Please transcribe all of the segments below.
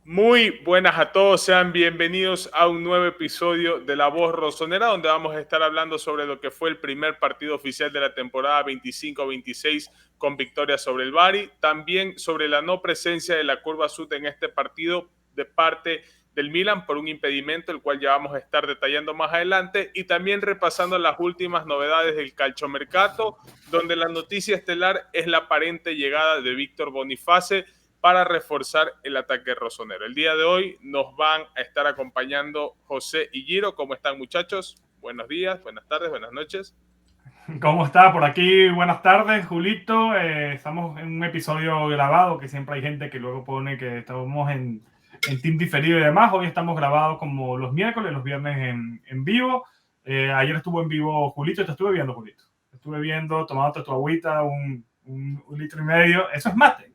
Muy buenas a todos, sean bienvenidos a un nuevo episodio de La Voz Rosonera, donde vamos a estar hablando sobre lo que fue el primer partido oficial de la temporada 25-26 con victoria sobre el Bari, también sobre la no presencia de la Curva Sud en este partido de parte del Milan por un impedimento, el cual ya vamos a estar detallando más adelante, y también repasando las últimas novedades del calciomercato, donde la noticia estelar es la aparente llegada de Víctor Boniface para reforzar el ataque rosonero. El día de hoy nos van a estar acompañando José y Giro. ¿Cómo están, muchachos? Buenos días, buenas tardes, buenas noches. ¿Cómo está? Por aquí, buenas tardes, Julito. Estamos en un episodio grabado, que siempre hay gente que luego pone que estamos en team diferido y demás. Hoy estamos grabados como los miércoles, los viernes en vivo. Ayer estuvo en vivo Julito, te estuve viendo, Julito. Te estuve viendo, tomándote tu agüita, un litro y medio. ¿Eso es mate?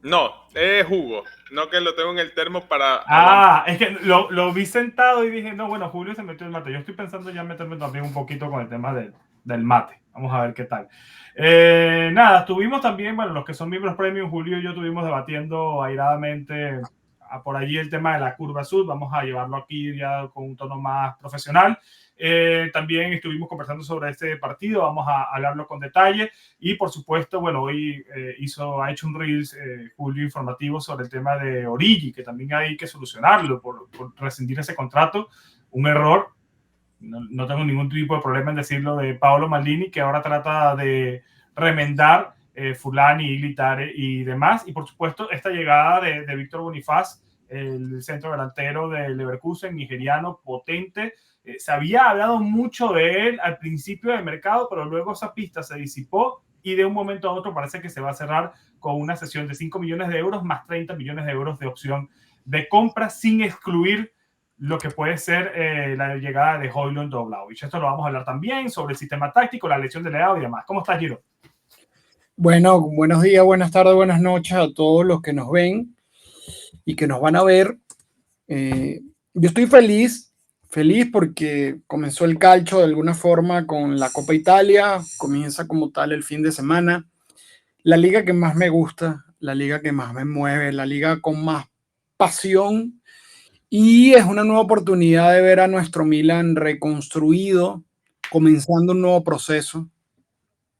No, es jugo. No, que lo tengo en el termo para aguantar. Es que lo vi sentado y dije, no, bueno, Julio se metió el mate. Yo estoy pensando ya meterme también un poquito con el tema del mate. Vamos a ver qué tal. Nada, estuvimos también, bueno, los que son miembros premium, Julio y yo estuvimos debatiendo airadamente por allí el tema de la Curva Sud. Vamos a llevarlo aquí ya con un tono más profesional. También estuvimos conversando sobre este partido, vamos a hablarlo con detalle y por supuesto, bueno, hoy ha hecho un Reels, Julio, informativo sobre el tema de Origi, que también hay que solucionarlo por rescindir ese contrato, un error, no tengo ningún tipo de problema en decirlo, de Paolo Maldini, que ahora trata de remendar Fulani, Iglitare y demás, y por supuesto esta llegada de Víctor Bonifaz, el centro delantero del Leverkusen, nigeriano, potente. Se había hablado mucho de él al principio del mercado, pero luego esa pista se disipó y de un momento a otro parece que se va a cerrar con una sesión de 5 millones de euros más 30 millones de euros de opción de compra, sin excluir lo que puede ser la llegada de Højlund o Vlahovic. Esto lo vamos a hablar también sobre el sistema táctico, la elección de Leao y demás. ¿Cómo estás, Giro? Bueno, buenos días, buenas tardes, buenas noches a todos los que nos ven y que nos van a ver. Yo estoy feliz porque comenzó el calcio de alguna forma con la Copa Italia, comienza como tal el fin de semana. La liga que más me gusta, la liga que más me mueve, la liga con más pasión, y es una nueva oportunidad de ver a nuestro Milan reconstruido, comenzando un nuevo proceso.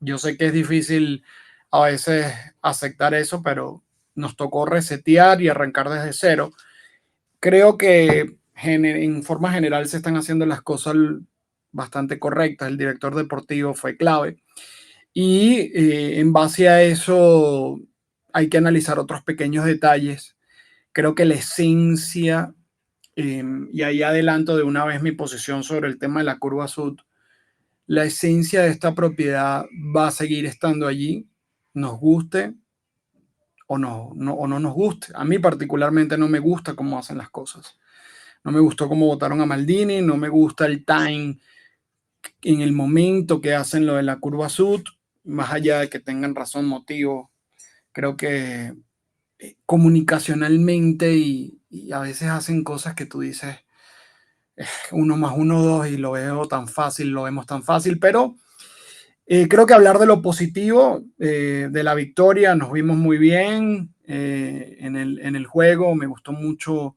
Yo sé que es difícil a veces aceptar eso, pero nos tocó resetear y arrancar desde cero. Creo que en forma general se están haciendo las cosas bastante correctas. El director deportivo fue clave. Y en base a eso hay que analizar otros pequeños detalles. Creo que la esencia, y ahí adelanto de una vez mi posición sobre el tema de la Curva Sud, la esencia de esta propiedad va a seguir estando allí, nos guste o no nos guste. A mí particularmente no me gusta cómo hacen las cosas. No me gustó cómo votaron a Maldini, no me gusta el time en el momento que hacen lo de la Curva Sud, más allá de que tengan razón, motivo. Creo que comunicacionalmente y a veces hacen cosas que tú dices 1 más 1, 2 y lo vemos tan fácil, pero creo que hablar de lo positivo, de la victoria, nos vimos muy bien en el juego, me gustó mucho,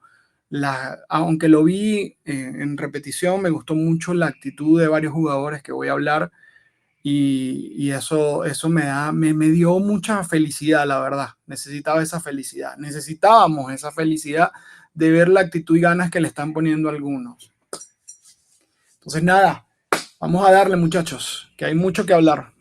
aunque lo vi en repetición, me gustó mucho la actitud de varios jugadores que voy a hablar y eso me dio mucha felicidad, la verdad. Necesitábamos esa felicidad de ver la actitud y ganas que le están poniendo algunos. Entonces nada, vamos a darle, muchachos, que hay mucho que hablar.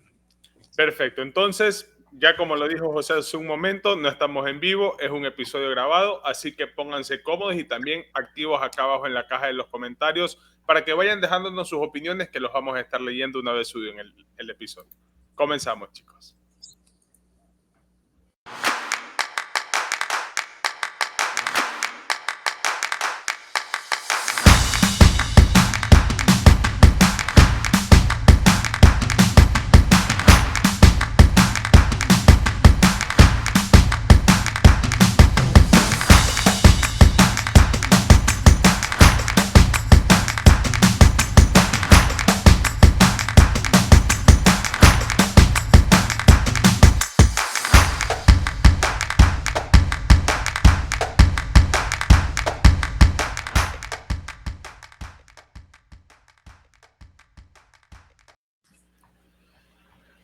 Perfecto, entonces, ya como lo dijo José hace un momento, no estamos en vivo, es un episodio grabado, así que pónganse cómodos y también activos acá abajo en la caja de los comentarios para que vayan dejándonos sus opiniones, que los vamos a estar leyendo una vez subido en el episodio. Comenzamos, chicos.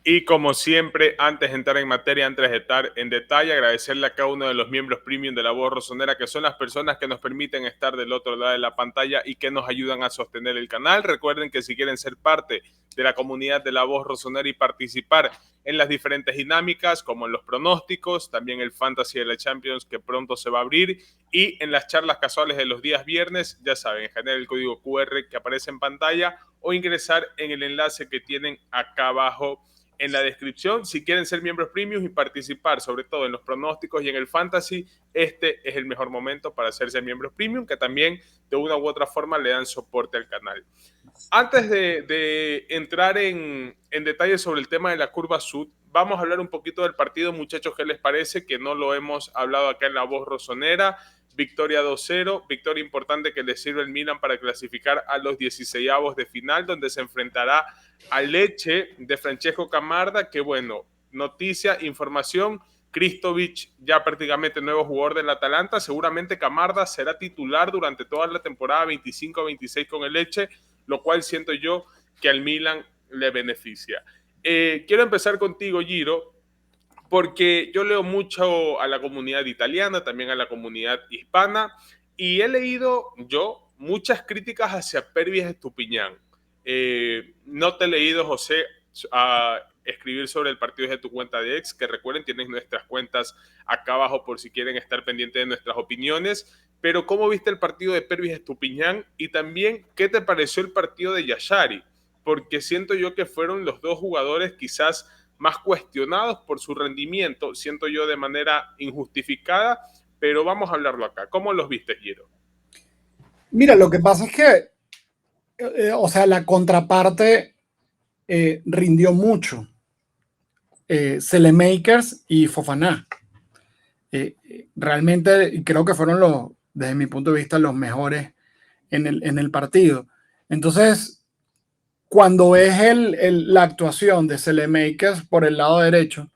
Y como siempre, antes de entrar en materia, antes de estar en detalle, agradecerle a cada uno de los miembros premium de La Voz Rosonera, que son las personas que nos permiten estar del otro lado de la pantalla y que nos ayudan a sostener el canal. Recuerden que si quieren ser parte de la comunidad de La Voz Rosonera y participar en las diferentes dinámicas, como en los pronósticos, también el Fantasy de la Champions, que pronto se va a abrir, y en las charlas casuales de los días viernes, ya saben, generar el código QR que aparece en pantalla o ingresar en el enlace que tienen acá abajo en la descripción. Si quieren ser miembros premium y participar sobre todo en los pronósticos y en el fantasy, este es el mejor momento para hacerse miembros premium, que también de una u otra forma le dan soporte al canal. Antes de entrar en detalle sobre el tema de la curva sud, vamos a hablar un poquito del partido, muchachos. ¿Qué les parece? Que no lo hemos hablado acá en La Voz Rosonera. Victoria 2-0, victoria importante que le sirve el Milan para clasificar a los 16avos de final, donde se enfrentará al Lecce de Francesco Camarda, que bueno, noticia, información, Kristovic ya prácticamente nuevo jugador del Atalanta, seguramente Camarda será titular durante toda la temporada 25-26 con el Lecce, lo cual siento yo que al Milan le beneficia. Quiero empezar contigo, Giro, porque yo leo mucho a la comunidad italiana, también a la comunidad hispana, y he leído yo muchas críticas hacia Pervis Estupiñán. No te he leído, José, a escribir sobre el partido desde tu cuenta de ex, que recuerden, tienen nuestras cuentas acá abajo por si quieren estar pendientes de nuestras opiniones. Pero ¿cómo viste el partido de Pervis Estupiñán? Y también, ¿qué te pareció el partido de Yashari? Porque siento yo que fueron los dos jugadores quizás más cuestionados por su rendimiento, siento yo de manera injustificada, pero vamos a hablarlo acá. ¿Cómo los viste, Giro? Mira, lo que pasa es que, o sea, la contraparte rindió mucho. Selemakers y Fofana. Realmente creo que fueron desde mi punto de vista, los mejores en el partido. Entonces, cuando ves la actuación de Selemakers por el lado derecho,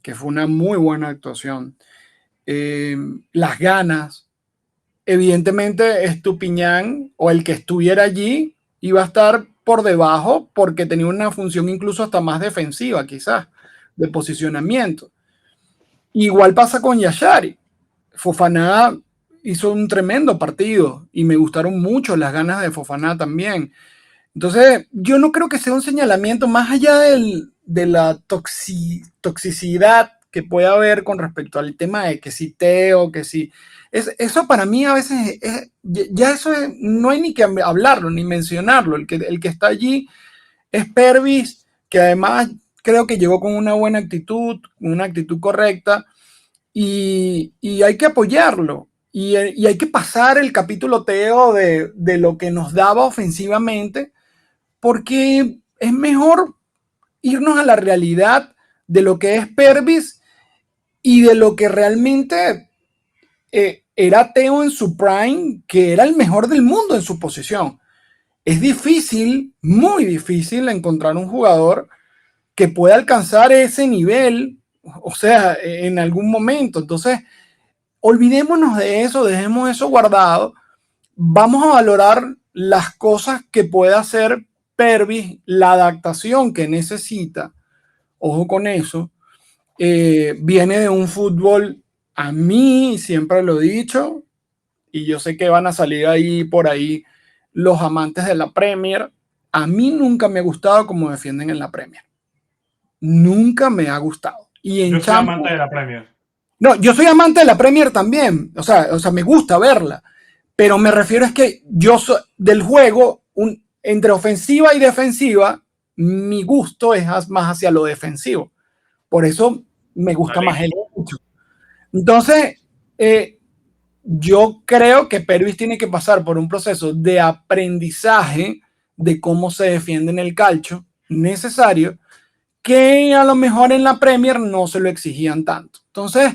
que fue una muy buena actuación, las ganas, evidentemente Estupiñán o el que estuviera allí iba a estar por debajo porque tenía una función incluso hasta más defensiva, quizás, de posicionamiento. Igual pasa con Yashari. Fofana hizo un tremendo partido y me gustaron mucho las ganas de Fofana también. Entonces, yo no creo que sea un señalamiento más allá de la toxicidad que puede haber con respecto al tema de que si Teo, que si... eso para mí a veces ya eso no hay ni que hablarlo, ni mencionarlo. El que está allí es Pervis, que además creo que llegó con una buena actitud, una actitud correcta, y hay que apoyarlo. Y hay que pasar el capítulo Teo de lo que nos daba ofensivamente, porque es mejor irnos a la realidad de lo que es Pervis y de lo que realmente era Teo en su prime, que era el mejor del mundo en su posición. Es difícil, muy difícil encontrar un jugador que pueda alcanzar ese nivel, o sea, en algún momento. Entonces, olvidémonos de eso, dejemos eso guardado. Vamos a valorar las cosas que puede hacer Pervis, la adaptación que necesita. Ojo con eso. Viene de un fútbol, a mí siempre lo he dicho, y yo sé que van a salir ahí por ahí los amantes de la Premier. A mí nunca me ha gustado como defienden en la Premier. Nunca me ha gustado. Y en yo soy amante de la Premier. No, yo soy amante de la Premier también. O sea, me gusta verla. Pero me refiero es que yo soy del juego, entre ofensiva y defensiva, mi gusto es más hacia lo defensivo. Por eso me gusta más el hecho. Entonces, yo creo que Pervis tiene que pasar por un proceso de aprendizaje de cómo se defiende en el calcio necesario, que a lo mejor en la Premier no se lo exigían tanto. Entonces,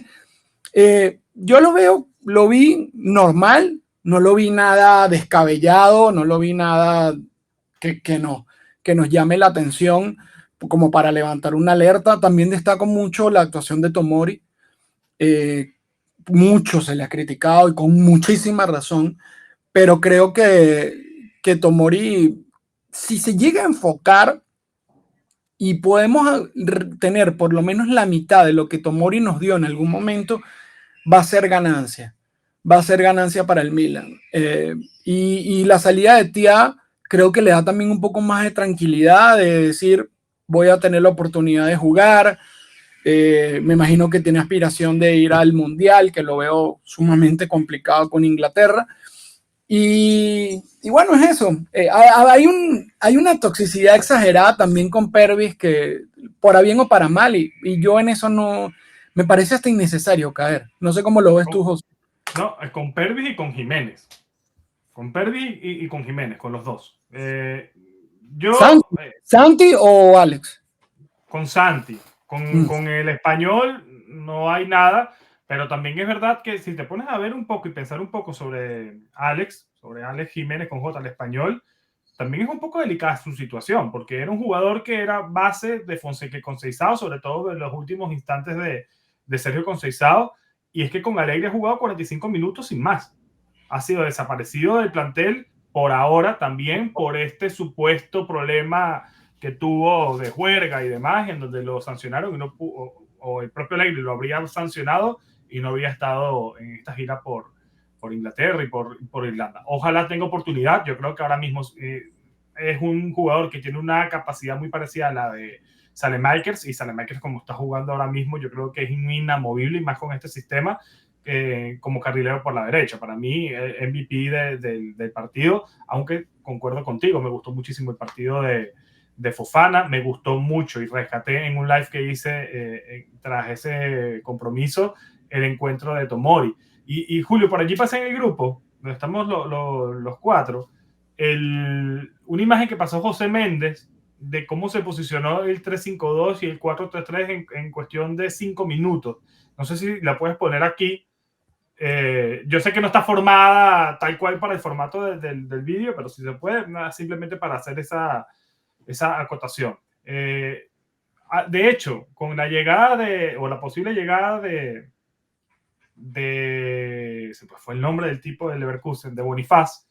yo lo vi normal, no lo vi nada descabellado, no lo vi nada que nos llame la atención como para levantar una alerta. También destaco mucho la actuación de Tomori. Mucho se le ha criticado y con muchísima razón, pero creo que Tomori, si se llega a enfocar y podemos tener por lo menos la mitad de lo que Tomori nos dio en algún momento, va a ser ganancia. Va a ser ganancia para el Milan. Y la salida de Tia creo que le da también un poco más de tranquilidad, de decir, voy a tener la oportunidad de jugar. Me imagino que tiene aspiración de ir al Mundial, que lo veo sumamente complicado con Inglaterra. Y bueno, es eso. Hay una toxicidad exagerada también con Pervis que, para bien o para mal, y yo en eso no, me parece hasta innecesario caer. No sé cómo lo ves tú, José. No, con Pervis y con Jiménez. Con Pervis y con Jiménez, con los dos. ¿Santi o Alex? Con Santi. Con el español no hay nada, pero también es verdad que si te pones a ver un poco y pensar un poco sobre Alex Jiménez con J, el español, también es un poco delicada su situación, porque era un jugador que era base de Fonseca Conceição, sobre todo en los últimos instantes de Sergio Conceição, y es que con Alegre ha jugado 45 minutos sin más. Ha sido desaparecido del plantel por ahora también por este supuesto problema que tuvo de juerga y demás, en donde lo sancionaron y no pudo, o el propio Alegre lo habría sancionado y no habría estado en esta gira por Inglaterra y por Irlanda. Ojalá tenga oportunidad. Yo creo que ahora mismo es un jugador que tiene una capacidad muy parecida a la de Saelemaekers, y Saelemaekers, como está jugando ahora mismo, yo creo que es inamovible, y más con este sistema, como carrilero por la derecha. Para mí, MVP del partido, aunque concuerdo contigo, me gustó muchísimo el partido de Fofana, me gustó mucho y rescaté en un live que hice tras ese compromiso el encuentro de Tomori. Y Julio, por allí pasé en el grupo, donde estamos los cuatro, una imagen que pasó José Méndez de cómo se posicionó el 3-5-2 y el 4-3-3 en cuestión de 5 minutos. No sé si la puedes poner aquí. Yo sé que no está formada tal cual para el formato del vídeo, pero si se puede, nada, simplemente para hacer esa acotación. De hecho, con la llegada o la posible llegada se fue el nombre del tipo del Leverkusen, de Bonifaz,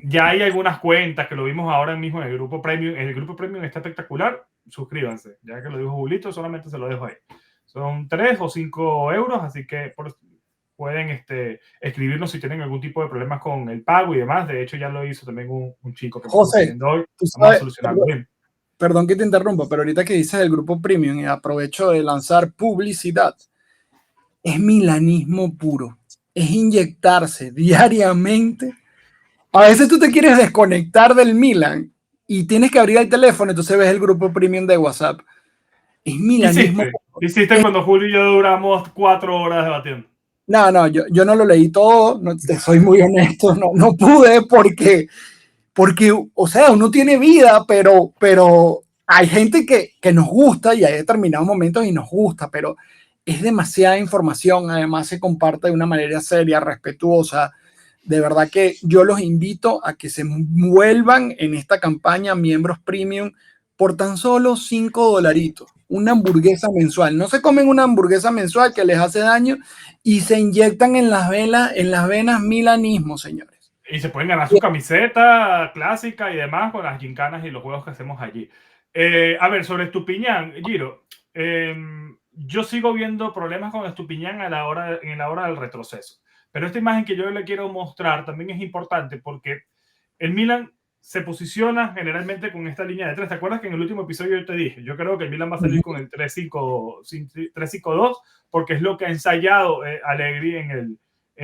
ya hay algunas cuentas que lo vimos ahora mismo en el grupo Premium. El grupo Premium está espectacular. Suscríbanse, ya que lo dijo Julito, solamente se lo dejo ahí. Son 3 o 5 euros, así que pueden escribirnos si tienen algún tipo de problemas con el pago y demás. De hecho, ya lo hizo también un chico que José, hoy. Vamos a solucionarlo bien. Perdón que te interrumpa, pero ahorita que dices el grupo Premium, y aprovecho de lanzar publicidad, es milanismo puro. Es inyectarse diariamente. A veces tú te quieres desconectar del Milan y tienes que abrir el teléfono, entonces ves el grupo Premium de WhatsApp. Es milanismo. Hiciste cuando Julio y yo duramos 4 horas debatiendo. No, yo no lo leí todo, no, te soy muy honesto, no pude porque, o sea, uno tiene vida, pero hay gente que nos gusta y hay determinados momentos y nos gusta, pero es demasiada información, además se comparte de una manera seria, respetuosa. De verdad que yo los invito a que se vuelvan en esta campaña miembros premium por tan solo $5. Una hamburguesa mensual. No se comen una hamburguesa mensual que les hace daño y se inyectan en las venas milanismo, señores. Y se pueden ganar su camiseta clásica y demás con las gincanas y los juegos que hacemos allí. A ver, sobre Estupiñán, Giro, yo sigo viendo problemas con Estupiñán en la hora del retroceso. Pero esta imagen que yo le quiero mostrar también es importante porque el Milan se posiciona generalmente con esta línea de 3. ¿Te acuerdas que en el último episodio yo te dije? Yo creo que el Milan va a salir con el 3-5-2 porque es lo que ha ensayado Allegri en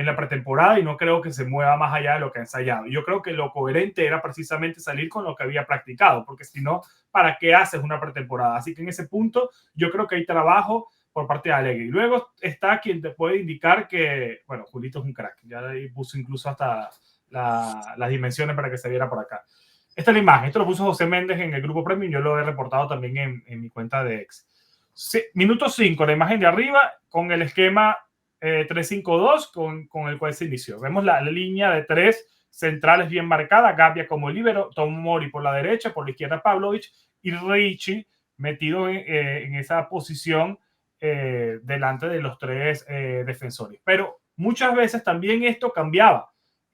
la pretemporada, y no creo que se mueva más allá de lo que ha ensayado. Yo creo que lo coherente era precisamente salir con lo que había practicado, porque si no, ¿para qué haces una pretemporada? Así que en ese punto yo creo que hay trabajo por parte de Allegri. Luego está quien te puede indicar que, bueno, Julito es un crack. Ya ahí puso incluso hasta las dimensiones para que se viera por acá. Esta es la imagen. Esto lo puso José Méndez en el grupo Premium. Yo lo he reportado también en mi cuenta de X. Minuto 5, la imagen de arriba con el esquema 3-5-2 con el cual se inició. Vemos la línea de 3 centrales bien marcada. Gabbia como líbero, Tomori por la derecha, por la izquierda Pavlovic y Ricci metido en esa posición delante de los 3 defensores. Pero muchas veces también esto cambiaba,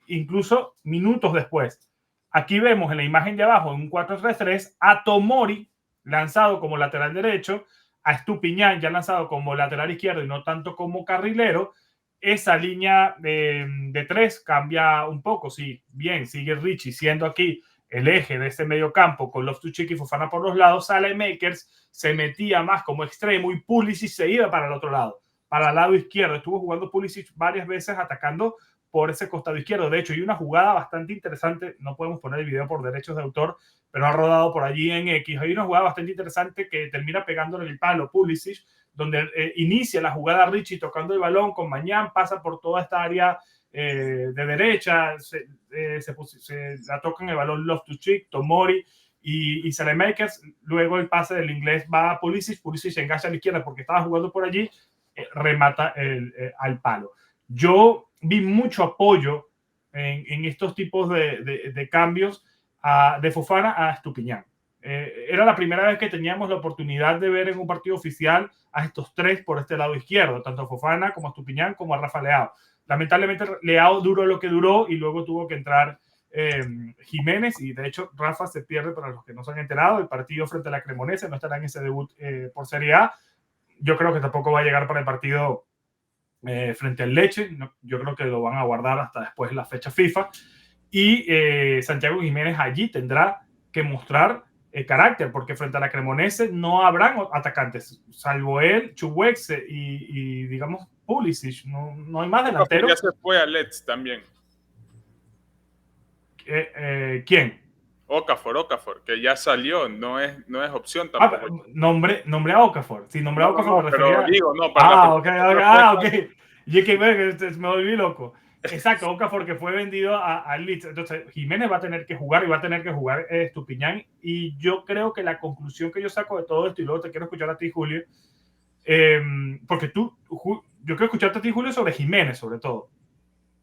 incluso minutos después. Aquí vemos en la imagen de abajo, en un 4-3-3, a Tomori lanzado como lateral derecho, a Estupiñán ya lanzado como lateral izquierdo y no tanto como carrilero, esa línea de tres cambia un poco. Sí, bien, sigue Richie siendo aquí el eje de ese medio campo con Loftus-Cheek y Fofana por los lados. Saelemaekers se metía más como extremo y Pulisic se iba para el otro lado, para el lado izquierdo. Estuvo jugando Pulisic varias veces atacando por ese costado izquierdo. De hecho, hay una jugada bastante interesante, no podemos poner el video por derechos de autor, pero ha rodado por allí en X. Hay una jugada bastante interesante que termina pegándole el palo Pulisic, donde inicia la jugada Richie tocando el balón con Mañán, pasa por toda esta área de derecha, se la tocan el balón Loftus-Cheek, Tomori y Saelemaekers. Luego el pase del inglés va a Pulisic se engancha a la izquierda porque estaba jugando por allí, remata al palo. Yo vi mucho apoyo en estos tipos de cambios de Fofana a Estupiñán. Era la primera vez que teníamos la oportunidad de ver en un partido oficial a estos tres por este lado izquierdo, tanto a Fofana como a Estupiñán como a Rafa Leao. Lamentablemente Leao duró lo que duró y luego tuvo que entrar Jiménez, y de hecho Rafa se pierde, para los que no se han enterado, el partido frente a la Cremonese, no estará en ese debut por Serie A. Yo creo que tampoco va a llegar para el partido frente al Leche. No, yo creo que lo van a guardar hasta después de la fecha FIFA. Y Santiago Jiménez allí tendrá que mostrar carácter, porque frente a la Cremonese no habrán atacantes, salvo él, Chukwueze y digamos Pulisic. No hay más delanteros. Ya se fue a Leeds también. ¿Quién? Okafor, que ya salió, no es opción tampoco. Nombre a Okafor. Si nombré a Okafor me refería. Pero digo, no, ok. Y que me volví loco. Exacto, Okafor, que fue vendido al Leeds. Entonces, Jiménez va a tener que jugar y va a tener que jugar Estupiñán. Y yo creo que la conclusión que yo saco de todo esto, y luego te quiero escuchar a ti, Julio, porque yo quiero escucharte a ti, Julio, sobre Jiménez, sobre todo.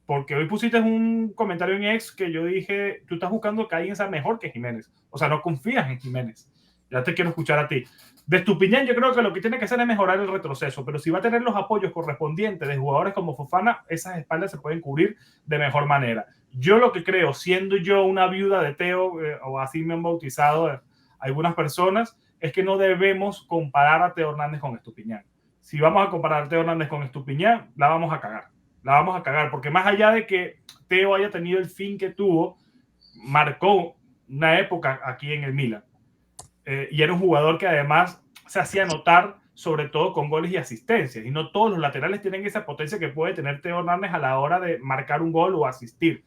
Porque hoy pusiste un comentario en X que yo dije, tú estás buscando que alguien sea mejor que Jiménez. O sea, no confías en Jiménez. Ya te quiero escuchar a ti. De Estupiñán, yo creo que lo que tiene que hacer es mejorar el retroceso, pero si va a tener los apoyos correspondientes de jugadores como Fofana, esas espaldas se pueden cubrir de mejor manera. Yo lo que creo, siendo yo una viuda de Teo, o así me han bautizado algunas personas, es que no debemos comparar a Teo Hernández con Estupiñán. Si vamos a comparar a Teo Hernández con Estupiñán, la vamos a cagar. La vamos a cagar, porque más allá de que Teo haya tenido el fin que tuvo, marcó una época aquí en el Milan. Y era un jugador que además se hacía notar, sobre todo con goles y asistencias. Y no todos los laterales tienen esa potencia que puede tener Teo Hernández a la hora de marcar un gol o asistir.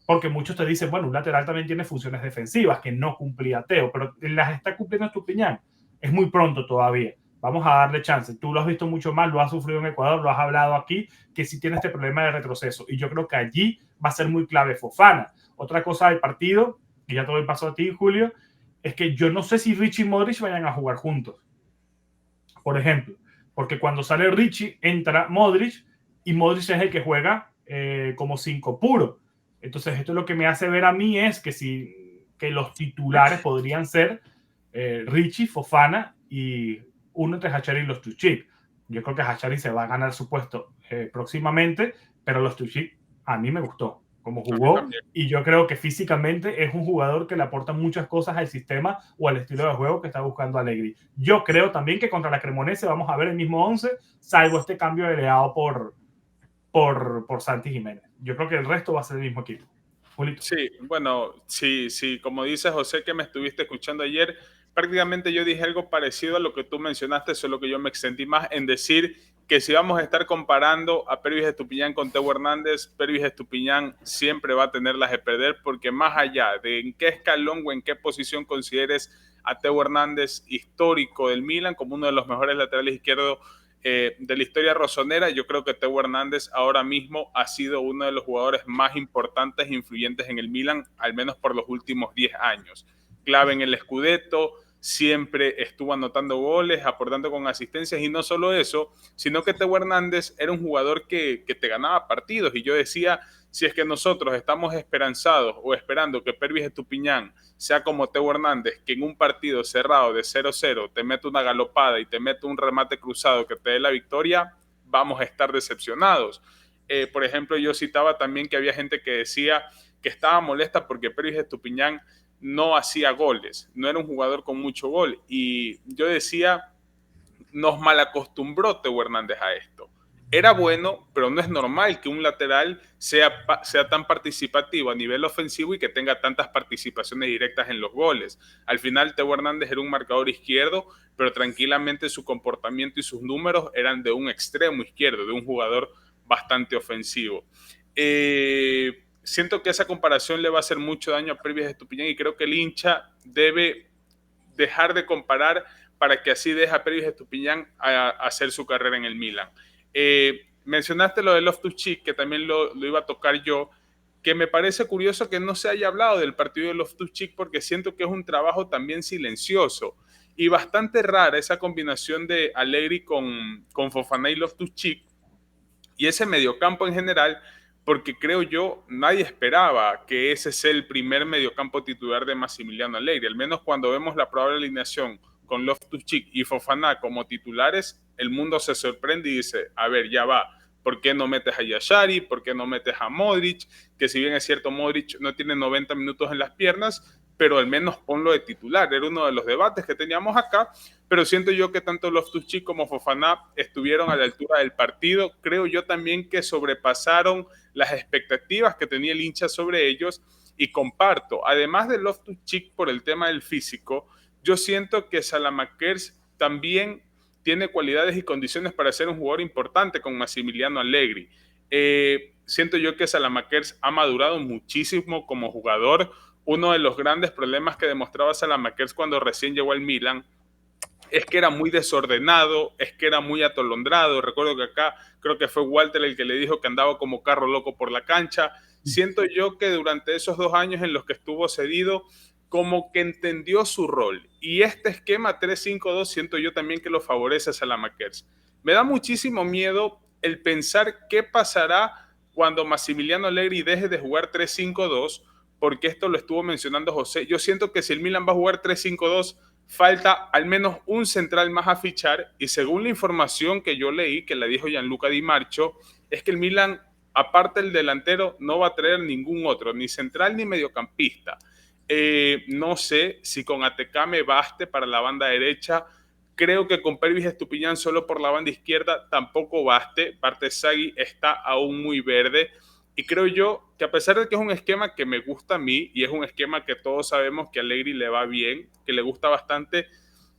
Porque muchos te dicen, bueno, un lateral también tiene funciones defensivas que no cumplía Teo, pero las está cumpliendo Estupiñán. Es muy pronto todavía. Vamos a darle chance. Tú lo has visto mucho más, lo has sufrido en Ecuador, lo has hablado aquí, que sí tiene este problema de retroceso. Y yo creo que allí va a ser muy clave Fofana. Otra cosa del partido, y ya te doy paso a ti, Julio, es que yo no sé si Richie y Modric vayan a jugar juntos. Por ejemplo, porque cuando sale Richie, entra Modric, y Modric es el que juega como 5 puro. Entonces, esto lo que me hace ver a mí es que los titulares podrían ser Richie, Fofana y uno entre Hachari y Loftus-Cheek. Yo creo que Hachari se va a ganar su puesto próximamente, pero Loftus-Cheek a mí me gustó como jugó, y yo creo que físicamente es un jugador que le aporta muchas cosas al sistema o al estilo de juego que está buscando Allegri. Yo creo también que contra la Cremonese vamos a ver el mismo 11, salvo este cambio de Leao por Santi Jiménez. Yo creo que el resto va a ser el mismo equipo. Julito. Sí, bueno, sí, como dice José, que me estuviste escuchando ayer, prácticamente yo dije algo parecido a lo que tú mencionaste, solo que yo me extendí más en decir que si vamos a estar comparando a Pervis Estupiñán con Teo Hernández, Pervis Estupiñán siempre va a tener las de perder, porque más allá de en qué escalón o en qué posición consideres a Teo Hernández, histórico del Milan, como uno de los mejores laterales izquierdos de la historia rosonera, yo creo que Teo Hernández ahora mismo ha sido uno de los jugadores más importantes e influyentes en el Milan, al menos por los últimos 10 años. Clave en el Scudetto, siempre estuvo anotando goles, aportando con asistencias, y no solo eso, sino que Teo Hernández era un jugador que te ganaba partidos, y yo decía, si es que nosotros estamos esperanzados o esperando que Pervis Estupiñán sea como Teo Hernández, que en un partido cerrado de 0-0 te mete una galopada y te mete un remate cruzado que te dé la victoria, vamos a estar decepcionados. Por ejemplo, yo citaba también que había gente que decía que estaba molesta porque Pervis Estupiñán no hacía goles, no era un jugador con mucho gol. Y yo decía, nos malacostumbró Teo Hernández a esto. Era bueno, pero no es normal que un lateral sea tan participativo a nivel ofensivo y que tenga tantas participaciones directas en los goles. Al final, Teo Hernández era un marcador izquierdo, pero tranquilamente su comportamiento y sus números eran de un extremo izquierdo, de un jugador bastante ofensivo. Siento que esa comparación le va a hacer mucho daño a Pervis Estupiñán y creo que el hincha debe dejar de comparar para que así deje a Pervis Estupiñán a hacer su carrera en el Milan. Mencionaste lo de Loftus-Cheek, que también lo iba a tocar yo, que me parece curioso que no se haya hablado del partido de Loftus-Cheek porque siento que es un trabajo también silencioso y bastante rara esa combinación de Allegri con Fofana y Loftus-Cheek y ese mediocampo en general, porque creo yo, nadie esperaba que ese sea el primer mediocampo titular de Massimiliano Allegri. Al menos cuando vemos la probable alineación con Loftus-Cheek y Fofana como titulares, el mundo se sorprende y dice, a ver, ya va, ¿por qué no metes a Yashari? ¿Por qué no metes a Modric? Que si bien es cierto, Modric no tiene 90 minutos en las piernas, pero al menos ponlo de titular. Era uno de los debates que teníamos acá, pero siento yo que tanto Loftus-Cheek como Fofana estuvieron a la altura del partido. Creo yo también que sobrepasaron las expectativas que tenía el hincha sobre ellos y comparto, además de Loftus-Cheek por el tema del físico, yo siento que Saelemaekers también tiene cualidades y condiciones para ser un jugador importante con Massimiliano Allegri. Siento yo que Saelemaekers ha madurado muchísimo como jugador. Uno de los grandes problemas que demostraba Saelemaekers cuando recién llegó al Milan es que era muy desordenado, es que era muy atolondrado. Recuerdo que acá creo que fue Walter el que le dijo que andaba como carro loco por la cancha. Siento yo que durante esos 2 años en los que estuvo cedido, como que entendió su rol. Y este esquema 3-5-2 siento yo también que lo favorece a Saelemaekers. Me da muchísimo miedo el pensar qué pasará cuando Massimiliano Allegri deje de jugar 3-5-2, porque esto lo estuvo mencionando José. Yo siento que si el Milan va a jugar 3-5-2, falta al menos un central más a fichar y según la información que yo leí, que la dijo Gianluca Di Marcio, es que el Milan, aparte del delantero, no va a traer ningún otro, ni central ni mediocampista. No sé si con ATK me baste para la banda derecha. Creo que con Pervis Estupiñán solo por la banda izquierda tampoco baste. Bartesagui está aún muy verde. Y creo yo que a pesar de que es un esquema que me gusta a mí y es un esquema que todos sabemos que a Allegri le va bien, que le gusta bastante,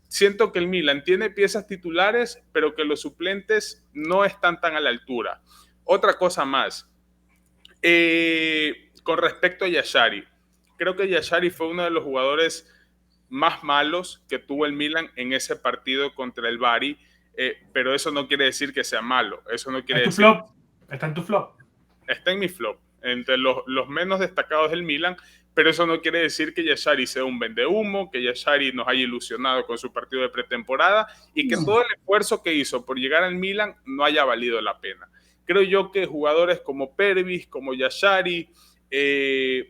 siento que el Milan tiene piezas titulares, pero que los suplentes no están tan a la altura. Otra cosa más, con respecto a Yashari, creo que Yashari fue uno de los jugadores más malos que tuvo el Milan en ese partido contra el Bari, pero eso no quiere decir que sea malo. Eso no quiere decir... Flop. Está en tu flop. Está en mi flop, entre los menos destacados del Milan, pero eso no quiere decir que Yashari sea un vendehumo, que Yashari nos haya ilusionado con su partido de pretemporada y que todo el esfuerzo que hizo por llegar al Milan no haya valido la pena. Creo yo que jugadores como Pervis, como Yashari,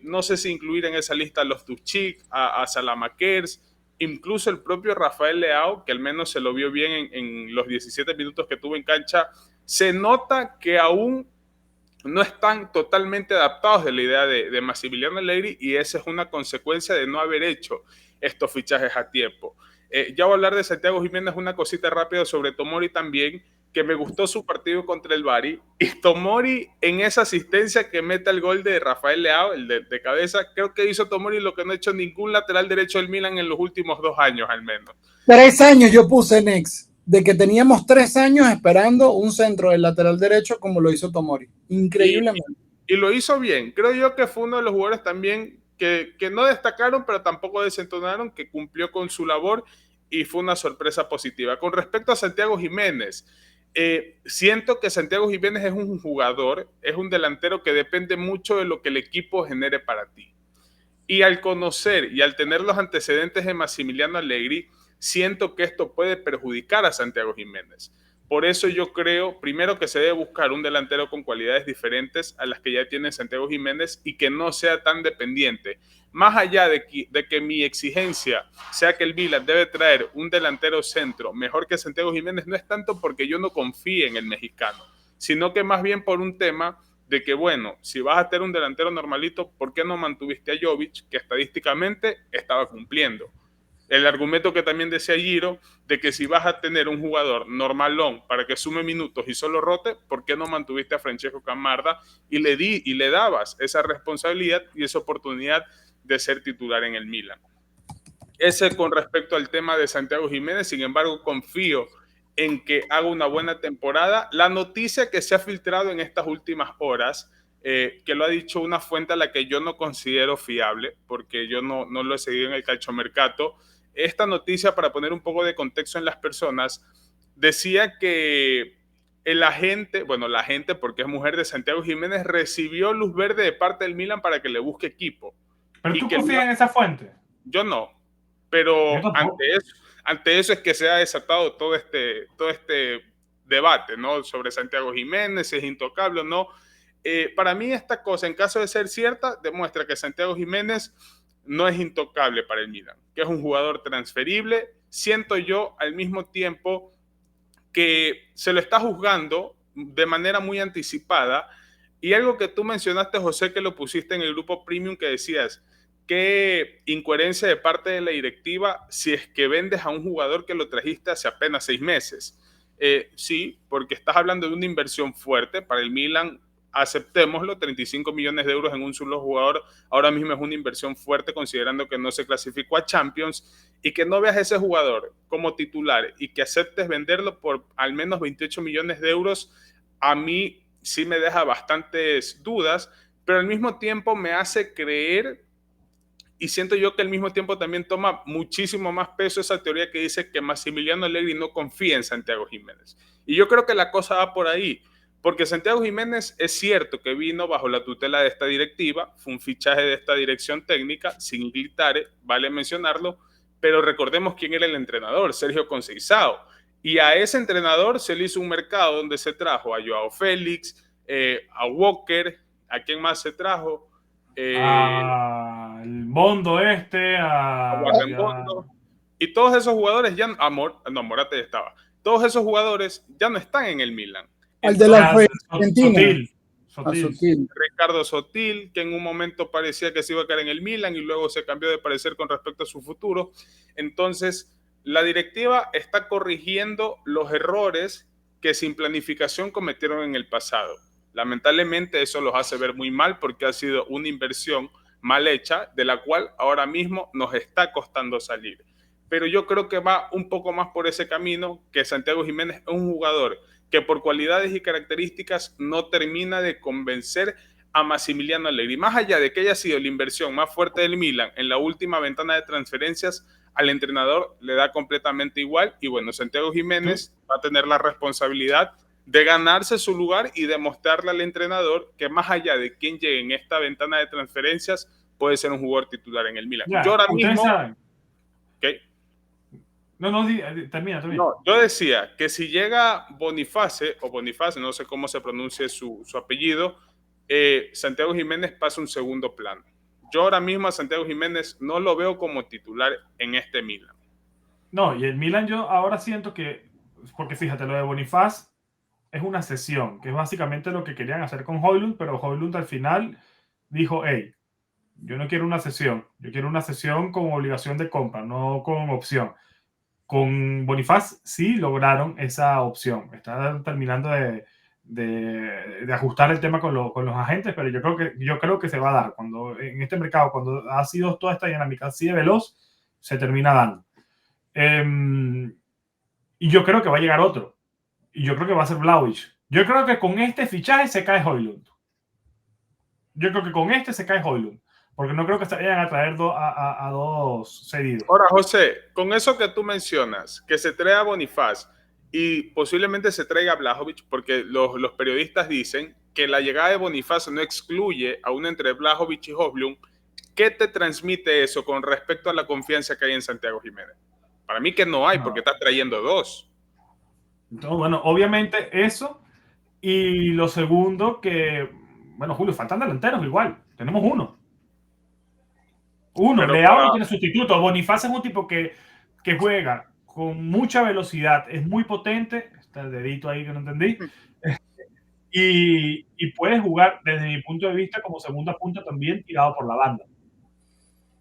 no sé si incluir en esa lista a Loftus-Cheek, a Saelemaekers, incluso el propio Rafael Leao, que al menos se lo vio bien en los 17 minutos que tuvo en cancha, se nota que aún no están totalmente adaptados de la idea de Massimiliano Allegri y esa es una consecuencia de no haber hecho estos fichajes a tiempo. Ya voy a hablar de Santiago Jiménez, una cosita rápida sobre Tomori también, que me gustó su partido contra el Bari y Tomori en esa asistencia que mete el gol de Rafael Leao, el de cabeza, creo que hizo Tomori lo que no ha hecho ningún lateral derecho del Milan en los últimos 2 años al menos. 3 años yo puse Next, de que teníamos 3 años esperando un centro del lateral derecho como lo hizo Tomori. Increíblemente. Y lo hizo bien. Creo yo que fue uno de los jugadores también que no destacaron, pero tampoco desentonaron, que cumplió con su labor y fue una sorpresa positiva. Con respecto a Santiago Jiménez, siento que Santiago Jiménez es un jugador, es un delantero que depende mucho de lo que el equipo genere para ti. Y al conocer y al tener los antecedentes de Massimiliano Allegri, siento que esto puede perjudicar a Santiago Jiménez. Por eso yo creo, primero, que se debe buscar un delantero con cualidades diferentes a las que ya tiene Santiago Jiménez y que no sea tan dependiente. Más allá de que mi exigencia sea que el Milan debe traer un delantero centro mejor que Santiago Jiménez, no es tanto porque yo no confíe en el mexicano, sino que más bien por un tema de que, bueno, si vas a tener un delantero normalito, ¿por qué no mantuviste a Jovic, que estadísticamente estaba cumpliendo? El argumento que también decía Giro, de que si vas a tener un jugador normalón para que sume minutos y solo rote, ¿por qué no mantuviste a Francesco Camarda y le dabas esa responsabilidad y esa oportunidad de ser titular en el Milan? Ese con respecto al tema de Santiago Jiménez. Sin embargo, confío en que haga una buena temporada. La noticia que se ha filtrado en estas últimas horas, que lo ha dicho una fuente a la que yo no considero fiable, porque yo no lo he seguido en el calciomercato. Esta noticia, para poner un poco de contexto en las personas, decía que el agente, bueno, la agente, porque es mujer de Santiago Jiménez, recibió luz verde de parte del Milan para que le busque equipo. ¿Pero tú confías en esa fuente? Yo no, pero ante eso es que se ha desatado todo este debate, ¿no? Sobre Santiago Jiménez, si es intocable o no. Para mí esta cosa, en caso de ser cierta, demuestra que Santiago Jiménez no es intocable para el Milan, que es un jugador transferible. Siento yo al mismo tiempo que se lo está juzgando de manera muy anticipada. Y algo que tú mencionaste, José, que lo pusiste en el grupo Premium, que decías, qué incoherencia de parte de la directiva si es que vendes a un jugador que lo trajiste hace apenas 6 meses. Sí, porque estás hablando de una inversión fuerte para el Milan. Aceptémoslo, 35 millones de euros en un solo jugador ahora mismo es una inversión fuerte, considerando que no se clasificó a Champions, y que no veas a ese jugador como titular y que aceptes venderlo por al menos 28 millones de euros, a mí sí me deja bastantes dudas, pero al mismo tiempo me hace creer, y siento yo que al mismo tiempo también toma muchísimo más peso esa teoría que dice que Massimiliano Allegri no confía en Santiago Jiménez. Y yo creo que la cosa va por ahí. Porque Santiago Jiménez es cierto que vino bajo la tutela de esta directiva, fue un fichaje de esta dirección técnica, sin Glitare, vale mencionarlo, pero recordemos quién era el entrenador, Sergio Conceição. Y a ese entrenador se le hizo un mercado donde se trajo a Joao Félix, a Walker, ¿a quién más se trajo? El Bondo a Warren Bondo. Y todos esos jugadores ya, Morata ya estaba. Todos esos jugadores ya no están en el Milan. El de la Argentina. Sotil. Ricardo Sotil, que en un momento parecía que se iba a quedar en el Milan y luego se cambió de parecer con respecto a su futuro. Entonces, la directiva está corrigiendo los errores que sin planificación cometieron en el pasado. Lamentablemente eso los hace ver muy mal porque ha sido una inversión mal hecha, de la cual ahora mismo nos está costando salir. Pero yo creo que va un poco más por ese camino, que Santiago Jiménez es un jugador que por cualidades y características no termina de convencer a Massimiliano Allegri. Más allá de que haya sido la inversión más fuerte del Milan en la última ventana de transferencias, al entrenador le da completamente igual. Y bueno, Santiago Jiménez va a tener la responsabilidad de ganarse su lugar y demostrarle al entrenador que más allá de quién llegue en esta ventana de transferencias, puede ser un jugador titular en el Milan. Ya, yo ahora mismo... ¿Okay? No, termina. No, yo decía que si llega Boniface, no sé cómo se pronuncia su apellido, Santiago Jiménez pasa un segundo plano. Yo ahora mismo a Santiago Jiménez no lo veo como titular en este Milan. No, y el Milan yo ahora siento que, porque fíjate, lo de Boniface es una cesión, que es básicamente lo que querían hacer con Højlund, pero Højlund al final dijo, hey, yo no quiero una cesión, yo quiero una cesión con obligación de compra, no con opción. Con Boniface sí lograron esa opción. Está terminando de ajustar el tema con los agentes, pero yo creo que se va a dar. Cuando en este mercado, cuando ha sido toda esta dinámica así de veloz, se termina dando. Y yo creo que va a llegar otro. Y yo creo que va a ser Vlahovic. Yo creo que con este fichaje se cae Højlund. Porque no creo que se vayan a traer a dos cedidos. Ahora, José, con eso que tú mencionas, que se trae a Boniface y posiblemente se traiga a Vlahovic, porque los periodistas dicen que la llegada de Boniface no excluye a uno entre Vlahovic y Højlund. ¿Qué te transmite eso con respecto a la confianza que hay en Santiago Jiménez? Para mí que no hay, porque estás trayendo dos. Entonces, bueno, obviamente eso. Y lo segundo que, bueno, Julio, faltan delanteros igual. Tenemos uno. Leao no tiene sustituto. Boniface es un tipo que juega con mucha velocidad, es muy potente. Está el dedito ahí que no entendí. y puede jugar, desde mi punto de vista, como segunda punta también tirado por la banda.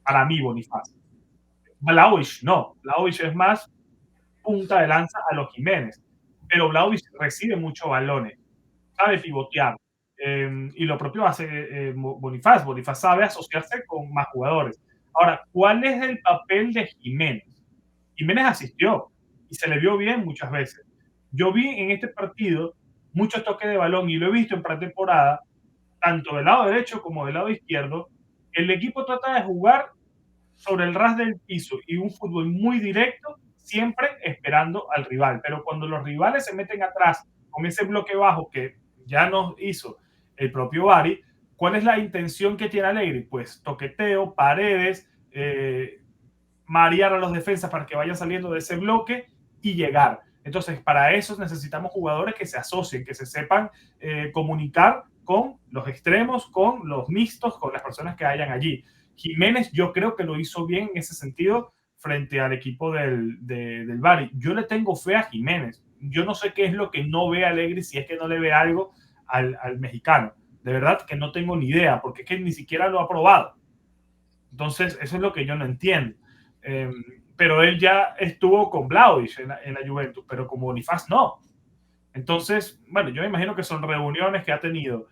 Para mí, Bonifaz. Vlahovic no. Vlahovic es más punta de lanza a los Jiménez. Pero Vlahovic recibe muchos balones, sabe pivotear. Y lo propio hace Bonifaz. Bonifaz sabe asociarse con más jugadores. Ahora, ¿cuál es el papel de Jiménez? Jiménez asistió y se le vio bien muchas veces. Yo vi en este partido muchos toques de balón y lo he visto en pretemporada, tanto del lado derecho como del lado izquierdo. El equipo trata de jugar sobre el ras del piso y un fútbol muy directo, siempre esperando al rival. Pero cuando los rivales se meten atrás con ese bloque bajo que ya nos hizo el propio Bari, ¿cuál es la intención que tiene Allegri? Pues toqueteo, paredes, marear a los defensas para que vayan saliendo de ese bloque y llegar. Entonces, para eso necesitamos jugadores que se asocien, que se sepan comunicar con los extremos, con los mixtos, con las personas que hayan allí. Jiménez yo creo que lo hizo bien en ese sentido frente al equipo del Bari. Yo le tengo fe a Jiménez. Yo no sé qué es lo que no ve Allegri, si es que no le ve algo al mexicano. De verdad que no tengo ni idea, porque es que ni siquiera lo ha probado. Entonces, eso es lo que yo no entiendo. Pero él ya estuvo con Vlahovic en la Juventus, pero con Bonifaz no. Entonces, bueno, yo me imagino que son reuniones que ha tenido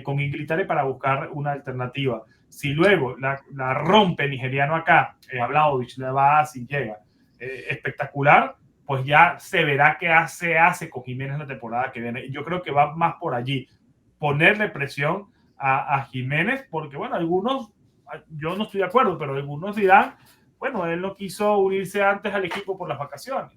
con Inglitare para buscar una alternativa. Si luego la rompe nigeriano acá, a Vlahovic le va así, llega espectacular, pues ya se verá qué se hace con Jiménez la temporada que viene. Y yo creo que va más por allí, ponerle presión a Jiménez, porque bueno, algunos, yo no estoy de acuerdo, pero algunos dirán, bueno, él no quiso unirse antes al equipo por las vacaciones.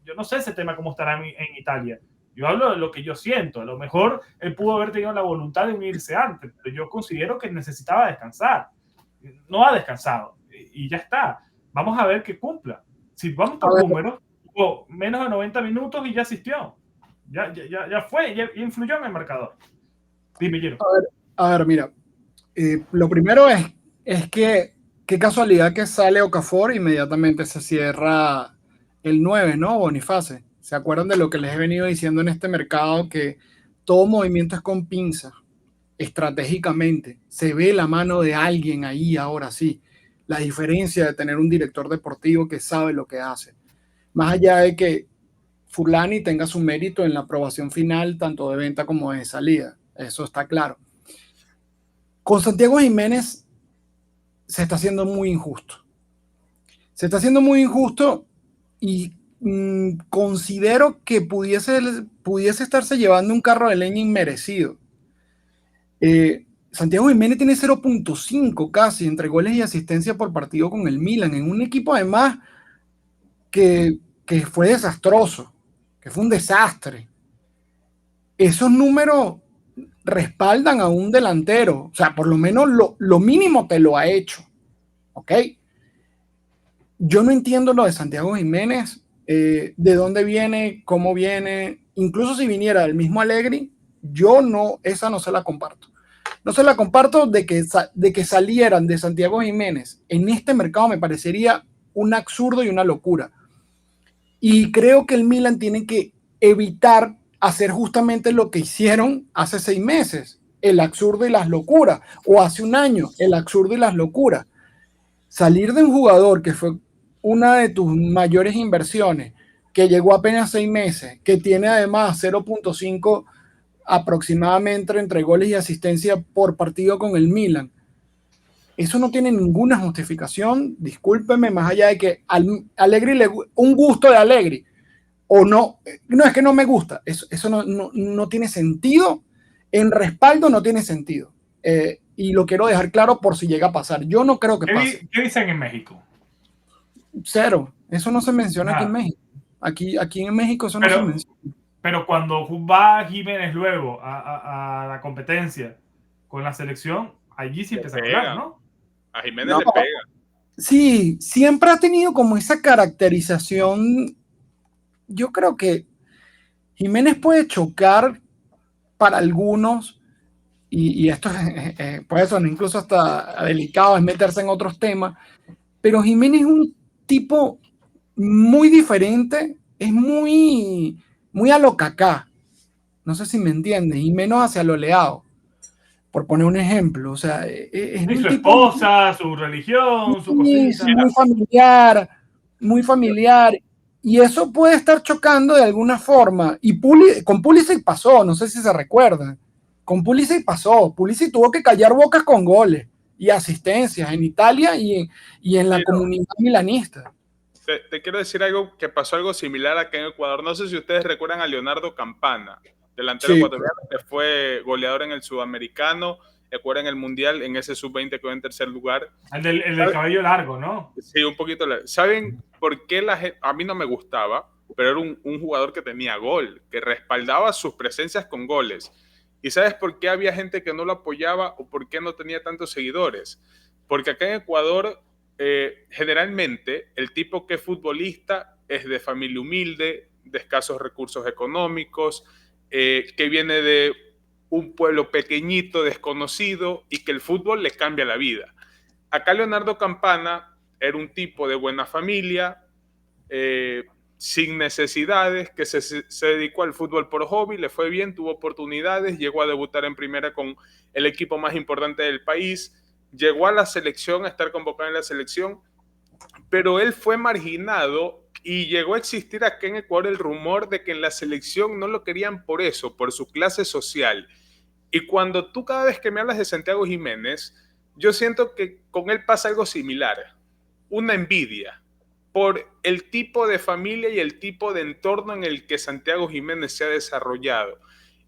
Yo no sé ese tema cómo estará en Italia. Yo hablo de lo que yo siento. A lo mejor él pudo haber tenido la voluntad de unirse antes, pero yo considero que necesitaba descansar. No ha descansado y ya está. Vamos a ver que cumpla. Si vamos por números, jugó menos de 90 minutos y ya asistió. Ya fue, ya influyó en el marcador. Dime, Giro. A ver, mira. Lo primero es que qué casualidad que sale Okafor e inmediatamente se cierra el 9, ¿no? Boniface. ¿Se acuerdan de lo que les he venido diciendo en este mercado? Que todo movimiento es con pinza, estratégicamente. Se ve la mano de alguien ahí ahora sí. La diferencia de tener un director deportivo que sabe lo que hace. Más allá de que Fulani tenga su mérito en la aprobación final, tanto de venta como de salida. Eso está claro. Con Santiago Jiménez se está haciendo muy injusto. Se está haciendo muy injusto y considero que pudiese estarse llevando un carro de leña inmerecido. Santiago Jiménez tiene 0.5 casi entre goles y asistencia por partido con el Milan, en un equipo además que fue desastroso, que fue un desastre. Esos números respaldan a un delantero, o sea, por lo menos lo mínimo te lo ha hecho, ¿ok? Yo no entiendo lo de Santiago Jiménez, de dónde viene, cómo viene, incluso si viniera del mismo Allegri, esa no se la comparto. No se la comparto de que salieran de Santiago Jiménez en este mercado me parecería un absurdo y una locura. Y creo que el Milan tiene que evitar hacer justamente lo que hicieron hace 6 meses, el absurdo y las locuras, o hace un año, el absurdo y las locuras. Salir de un jugador que fue una de tus mayores inversiones, que llegó apenas 6 meses, que tiene además 0.5 aproximadamente entre goles y asistencia por partido con el Milan. Eso no tiene ninguna justificación, discúlpeme, más allá de que Allegri un gusto de Allegri, o no es que no me gusta, eso no tiene sentido, en respaldo no tiene sentido. Y lo quiero dejar claro por si llega a pasar. Yo no creo que pase. ¿Qué dicen en México? Cero, eso no se menciona aquí en México. Aquí en México eso no se menciona. Pero cuando va Jiménez luego a la competencia con la selección, allí sí empieza a hablar, ¿no? A Jiménez le pega. Sí, siempre ha tenido como esa caracterización. Yo creo que Jiménez puede chocar para algunos, y esto es por eso incluso hasta delicado es meterse en otros temas, pero Jiménez es un tipo muy diferente, es muy a lo Kaká, No sé si me entiendes, y menos hacia lo leado, por poner un ejemplo. O sea, es Y un su tipo esposa, su religión, su cosita. muy familiar, muy familiar. Y eso puede estar chocando de alguna forma. Y con Pulisic pasó, no sé si se recuerdan. Con Pulisic pasó. Pulisic tuvo que callar bocas con goles y asistencias en Italia y en la comunidad milanista. Te quiero decir algo que pasó algo similar acá en Ecuador. No sé si ustedes recuerdan a Leonardo Campana, delantero Sí, ecuatoriano que fue goleador en el Sudamericano, Ecuador en el Mundial, en ese sub-20 quedó en tercer lugar. El del cabello largo, ¿no? Sí, un poquito. ¿Saben por qué la gente? A mí no me gustaba, pero era un jugador que tenía gol, que respaldaba sus presencias con goles. ¿Y sabes por qué había gente que no lo apoyaba o por qué no tenía tantos seguidores? Porque acá en Ecuador, generalmente, el tipo que es futbolista es de familia humilde, de escasos recursos económicos, que viene de un pueblo pequeñito, desconocido, y que el fútbol le cambia la vida. Acá Leonardo Campana era un tipo de buena familia, sin necesidades, que se dedicó al fútbol por hobby, le fue bien, tuvo oportunidades, llegó a debutar en primera con el equipo más importante del país, llegó a la selección, a estar convocado en la selección, pero él fue marginado y llegó a existir acá en Ecuador el rumor de que en la selección no lo querían por eso, por su clase social. Y cuando tú cada vez que me hablas de Santiago Jiménez, yo siento que con él pasa algo similar, una envidia por el tipo de familia y el tipo de entorno en el que Santiago Jiménez se ha desarrollado.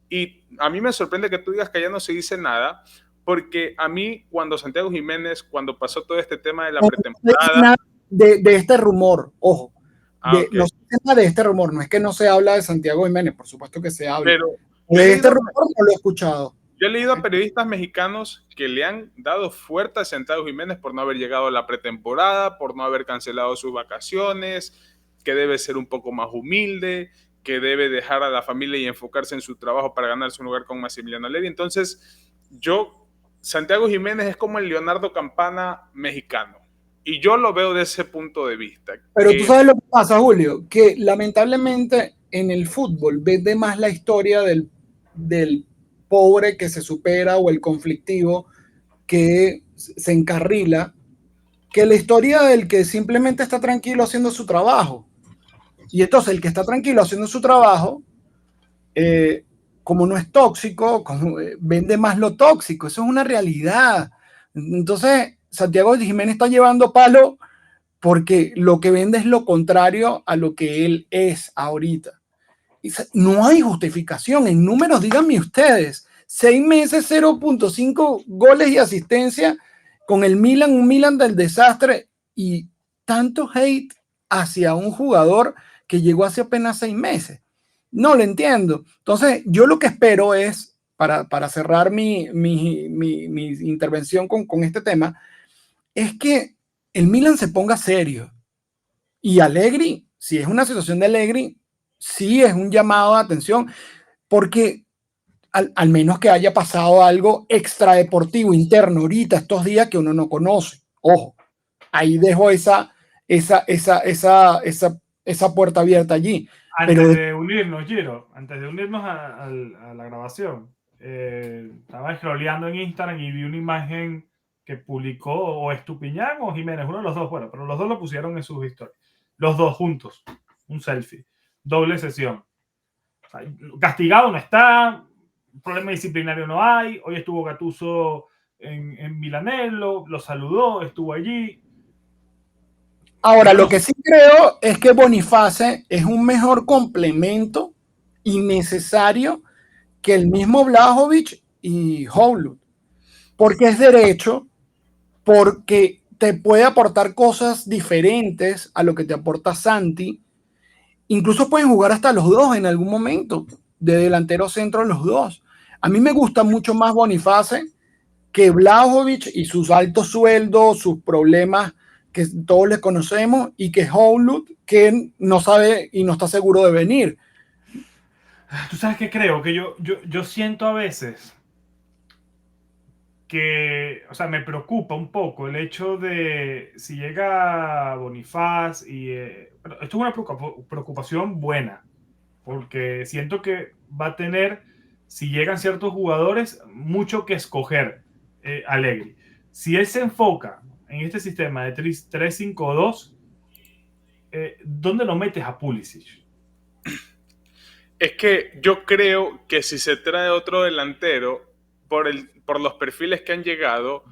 Y a mí me sorprende que tú digas que ya no se dice nada, porque a mí cuando Santiago Jiménez, cuando pasó todo este tema de la no se dice pretemporada, nada de este rumor, ojo. okay. No se dice nada de este rumor, no es que no se habla de Santiago Jiménez, por supuesto que se habla. Pero De este rumor no lo he escuchado. Yo he leído a periodistas mexicanos que le han dado fuerte a Santiago Jiménez por no haber llegado a la pretemporada, por no haber cancelado sus vacaciones, que debe ser un poco más humilde, que debe dejar a la familia y enfocarse en su trabajo para ganarse un lugar con Massimiliano Allegri. Entonces, Santiago Jiménez es como el Leonardo Campana mexicano. Y yo lo veo de ese punto de vista. Pero tú sabes lo que pasa, Julio, que lamentablemente en el fútbol vende más la historia del pobre que se supera o el conflictivo que se encarrila que la historia del que simplemente está tranquilo haciendo su trabajo. Y entonces el que está tranquilo haciendo su trabajo, como no es tóxico, vende más lo tóxico. Eso es una realidad. Entonces, Santiago Jiménez está llevando palo porque lo que vende es lo contrario a lo que él es ahorita. No hay justificación. En números, díganme ustedes, 6 meses, 0.5 goles y asistencia con el Milan, un Milan del desastre y tanto hate hacia un jugador que llegó hace apenas 6 meses. No lo entiendo. Entonces, yo lo que espero es, para cerrar mi intervención con este tema, es que el Milan se ponga serio. Y Allegri, si es una situación de Allegri, sí es un llamado de atención, porque al menos que haya pasado algo extradeportivo interno ahorita, estos días que uno no conoce. Ojo, ahí dejo esa puerta abierta allí. Antes de unirnos, Giro, antes de unirnos a la grabación, estaba scrolleando en Instagram y vi una imagen que publicó o Estupiñán o Jiménez, uno de los dos, bueno, pero los dos lo pusieron en sus historias. Los dos juntos, un selfie, doble sesión. O sea, castigado no está, problema disciplinario no hay. Hoy estuvo Gattuso en Milanello, lo saludó, estuvo allí. Ahora, lo que sí creo es que Boniface es un mejor complemento y necesario que el mismo Vlahovic y Højlund, porque es derecho, porque te puede aportar cosas diferentes a lo que te aporta Santi. Incluso pueden jugar hasta los dos en algún momento, de delantero centro los dos. A mí me gusta mucho más Boniface que Vlahovic y sus altos sueldos, sus problemas que todos les conocemos, y que Højlund, que no sabe y no está seguro de venir. Tú sabes qué creo, que yo siento a veces que, o sea, me preocupa un poco el hecho de si llega Bonifaz y esto es una preocupación buena, porque siento que va a tener, si llegan ciertos jugadores, mucho que escoger Allegri. Si él se enfoca en este sistema de 3-5-2, ¿dónde lo metes a Pulisic? Es que yo creo que si se trae otro delantero, por los perfiles que han llegado,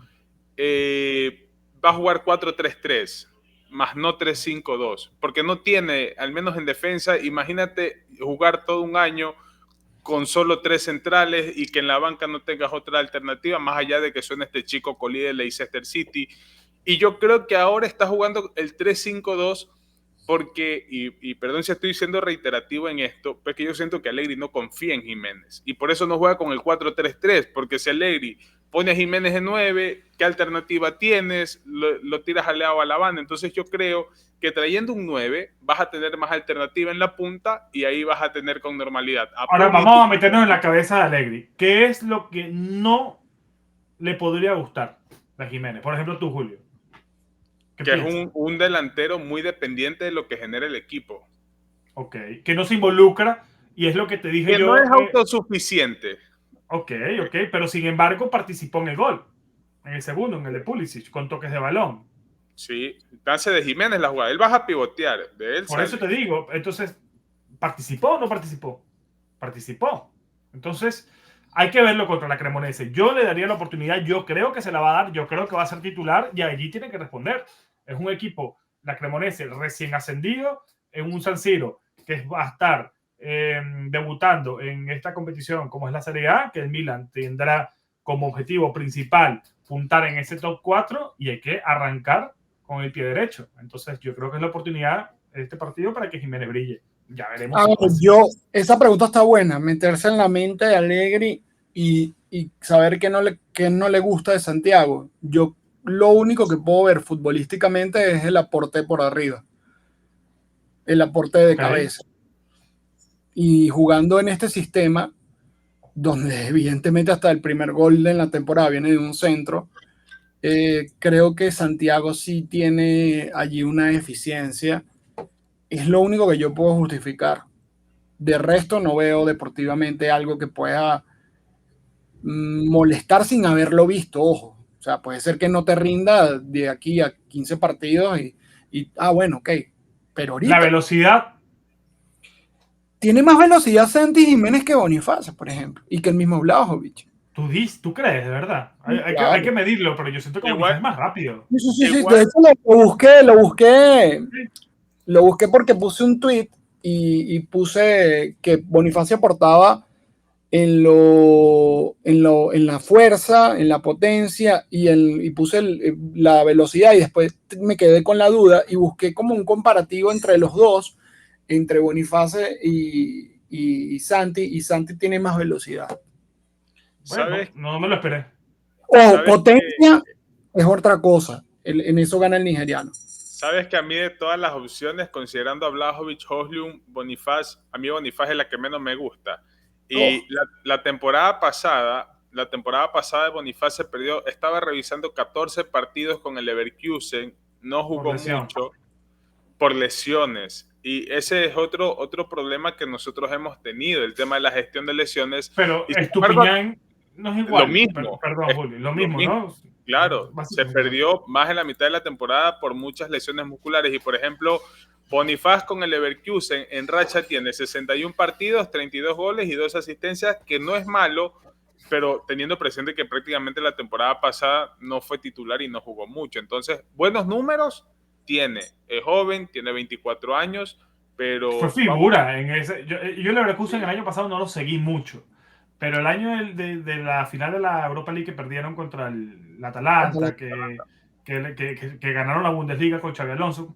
va a jugar 4-3-3, más no 3-5-2, porque no tiene, al menos en defensa, imagínate jugar todo un año con solo 3 centrales y que en la banca no tengas otra alternativa, más allá de que suene este chico Colí de Leicester City. Y yo creo que ahora está jugando el 3-5-2 porque, y perdón si estoy siendo reiterativo en esto, pero es que yo siento que Allegri no confía en Jiménez y por eso no juega con el 4-3-3, porque si Allegri pone a Jiménez de 9, ¿qué alternativa tienes? Lo tiras al lado a la banda. Entonces yo creo que trayendo un 9 vas a tener más alternativa en la punta y ahí vas a tener con normalidad. Ahora vamos a meternos en la cabeza de Allegri. ¿Qué es lo que no le podría gustar a Jiménez? Por ejemplo, tú, Julio. Que es un delantero muy dependiente de lo que genera el equipo. Ok, que no se involucra y es lo que te dije que yo. No es autosuficiente. Ok, pero sin embargo participó en el gol. En el segundo, en el de Pulisic, con toques de balón. Sí, hace de Jiménez la jugada. Él baja a pivotear. De él Por eso te digo, entonces, ¿participó o no participó? Participó. Entonces, hay que verlo contra la Cremonese. Yo le daría la oportunidad, yo creo que se la va a dar, yo creo que va a ser titular y allí tiene que responder. Es un equipo, la Cremonese, recién ascendido en un San Siro, que va a estar debutando en esta competición como es la Serie A, que el Milan tendrá como objetivo principal puntar en ese top 4 y hay que arrancar con el pie derecho. Entonces yo creo que es la oportunidad de este partido para que Jiménez brille. Ya veremos. Esa pregunta está buena, meterse en la mente de Allegri y saber qué no le gusta de Santiago. Yo lo único que puedo ver futbolísticamente es el aporte por arriba, el aporte de cabeza. Y jugando en este sistema, donde evidentemente hasta el primer gol en la temporada viene de un centro, creo que Santiago sí tiene allí una eficiencia. Es lo único que yo puedo justificar. De resto no veo deportivamente algo que pueda molestar sin haberlo visto, ojo. O sea, puede ser que no te rinda de aquí a 15 partidos bueno, ok. Pero ahorita... La velocidad. Tiene más velocidad Santi Jiménez que Bonifacio, por ejemplo, y que el mismo Vlahovic. ¿Tú crees, de verdad? Hay que medirlo, pero yo siento que Bonifacio es más rápido. Sí. De hecho, lo busqué porque puse un tweet y puse que Bonifacio aportaba en la fuerza, en la potencia y puse la velocidad y después me quedé con la duda y busqué como un comparativo entre los dos, entre Bonifacio y Santi tiene más velocidad. Bueno, no me lo esperé. Potencia es otra cosa, en eso gana el nigeriano. Sabes que a mí de todas las opciones, considerando a Vlahovic, Højlund, Bonifaz, a mí Bonifaz es la que menos me gusta. Y la temporada pasada de Bonifaz se perdió, estaba revisando 14 partidos con el Leverkusen, no jugó mucho por lesiones. Y ese es otro problema que nosotros hemos tenido, el tema de la gestión de lesiones. Pero Estupiñán no es igual. Lo mismo. Perdón, Julio, lo mismo, ¿no? Claro, se perdió más en la mitad de la temporada por muchas lesiones musculares. Y, por ejemplo, Bonifaz con el Leverkusen en racha tiene 61 partidos, 32 goles y 2 asistencias, que no es malo, pero teniendo presente que prácticamente la temporada pasada no fue titular y no jugó mucho. Entonces, buenos números tiene. Es joven, tiene 24 años, pero... Fue figura en ese... Yo el Leverkusen el año pasado no lo seguí mucho. Pero el año de la final de la Europa League que perdieron contra el Atalanta, que ganaron la Bundesliga con Xabi Alonso,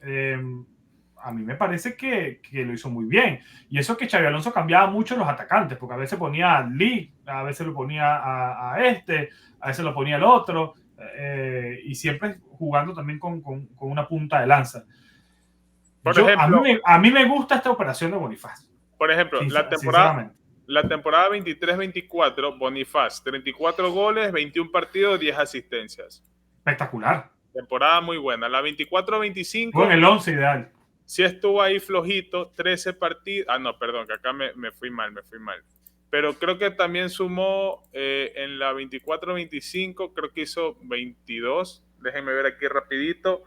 a mí me parece que lo hizo muy bien. Y eso que Xabi Alonso cambiaba mucho los atacantes, porque a veces ponía a Lee, a veces lo ponía a veces lo ponía al otro, y siempre jugando también con una punta de lanza. A mí me gusta esta operación de Bonifaz. Por ejemplo, la temporada 23-24, Bonifaz, 34 goles, 21 partidos, 10 asistencias. Espectacular. Temporada muy buena. La 24-25... Con el 11 ideal. Sí estuvo ahí flojito, 13 partidos. Ah, no, perdón, que acá me fui mal. Pero creo que también sumó en la 24-25, creo que hizo 22. Déjenme ver aquí rapidito.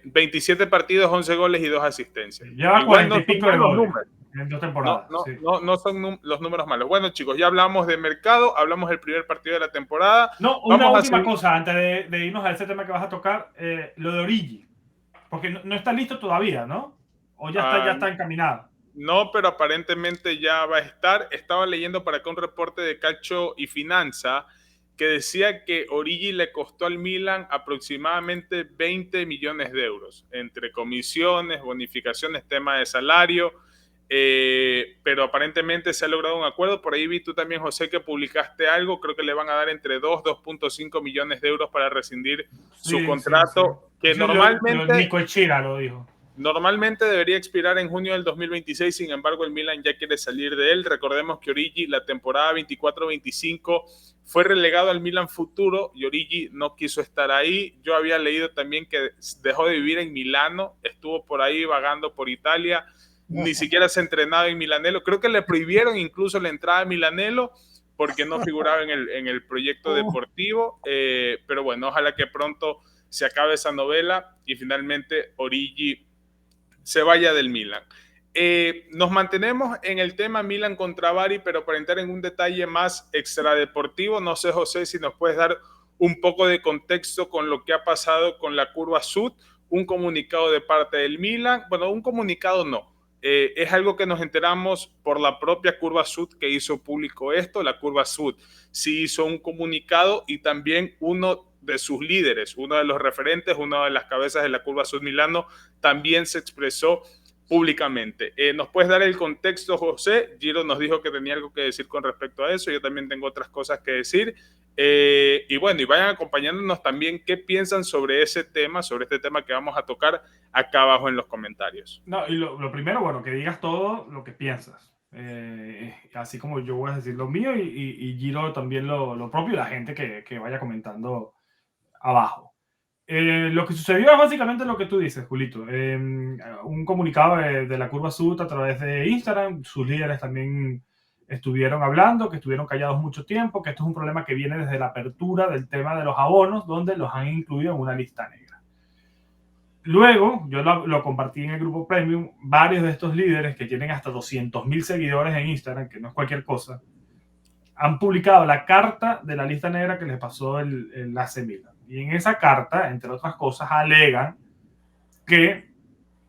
27 partidos, 11 goles y 2 asistencias. Lleva Igual 40 no y son pico de malos goles números. en 2 temporadas. Sí. No son los números malos. Bueno, chicos, ya hablamos de mercado, hablamos del primer partido de la temporada. No, una última cosa antes de irnos a ese tema que vas a tocar, lo de Origi. Porque no está listo todavía, ¿no? O ya está encaminado. No, pero aparentemente ya va a estar. Estaba leyendo para acá un reporte de Calcio y Finanza que decía que Origi le costó al Milan aproximadamente 20 millones de euros, entre comisiones, bonificaciones, tema de salario, pero aparentemente se ha logrado un acuerdo. Por ahí vi tú también, José, que publicaste algo, creo que le van a dar entre 2.5 millones de euros para rescindir su contrato, que normalmente... Nico Chira lo dijo. Normalmente debería expirar en junio del 2026, sin embargo el Milan ya quiere salir de él. Recordemos que Origi la temporada 24-25 fue relegado al Milan Futuro y Origi no quiso estar ahí. Yo había leído también que dejó de vivir en Milano, estuvo por ahí vagando por Italia, ni siquiera se entrenaba en Milanello. Creo que le prohibieron incluso la entrada a Milanello porque no figuraba en el proyecto deportivo, pero bueno, ojalá que pronto se acabe esa novela y finalmente Origi se vaya del Milan. Nos mantenemos en el tema Milan contra Bari, pero para entrar en un detalle más extradeportivo, no sé, José, si nos puedes dar un poco de contexto con lo que ha pasado con la curva Sud, un comunicado de parte del Milan, bueno, un comunicado no, es algo que nos enteramos por la propia curva Sud que hizo público esto. La curva Sud sí hizo un comunicado y también uno de sus líderes, uno de los referentes, una de las cabezas de la curva Sud Milano, también se expresó públicamente. ¿Nos puedes dar el contexto, José? Giro nos dijo que tenía algo que decir con respecto a eso, yo también tengo otras cosas que decir. Y bueno, y vayan acompañándonos también qué piensan sobre ese tema, sobre este tema que vamos a tocar acá abajo en los comentarios. No, y lo primero, bueno, que digas todo lo que piensas. Así como yo voy a decir lo mío y Giro también lo propio y la gente que vaya comentando abajo. Lo que sucedió es básicamente lo que tú dices, Julito. Un comunicado de la Curva Sud a través de Instagram. Sus líderes también estuvieron hablando, que estuvieron callados mucho tiempo, que esto es un problema que viene desde la apertura del tema de los abonos, donde los han incluido en una lista negra. Luego, yo lo compartí en el grupo Premium, varios de estos líderes que tienen hasta 200.000 seguidores en Instagram, que no es cualquier cosa, han publicado la carta de la lista negra que les pasó el AC Milan. Y en esa carta, entre otras cosas, alegan que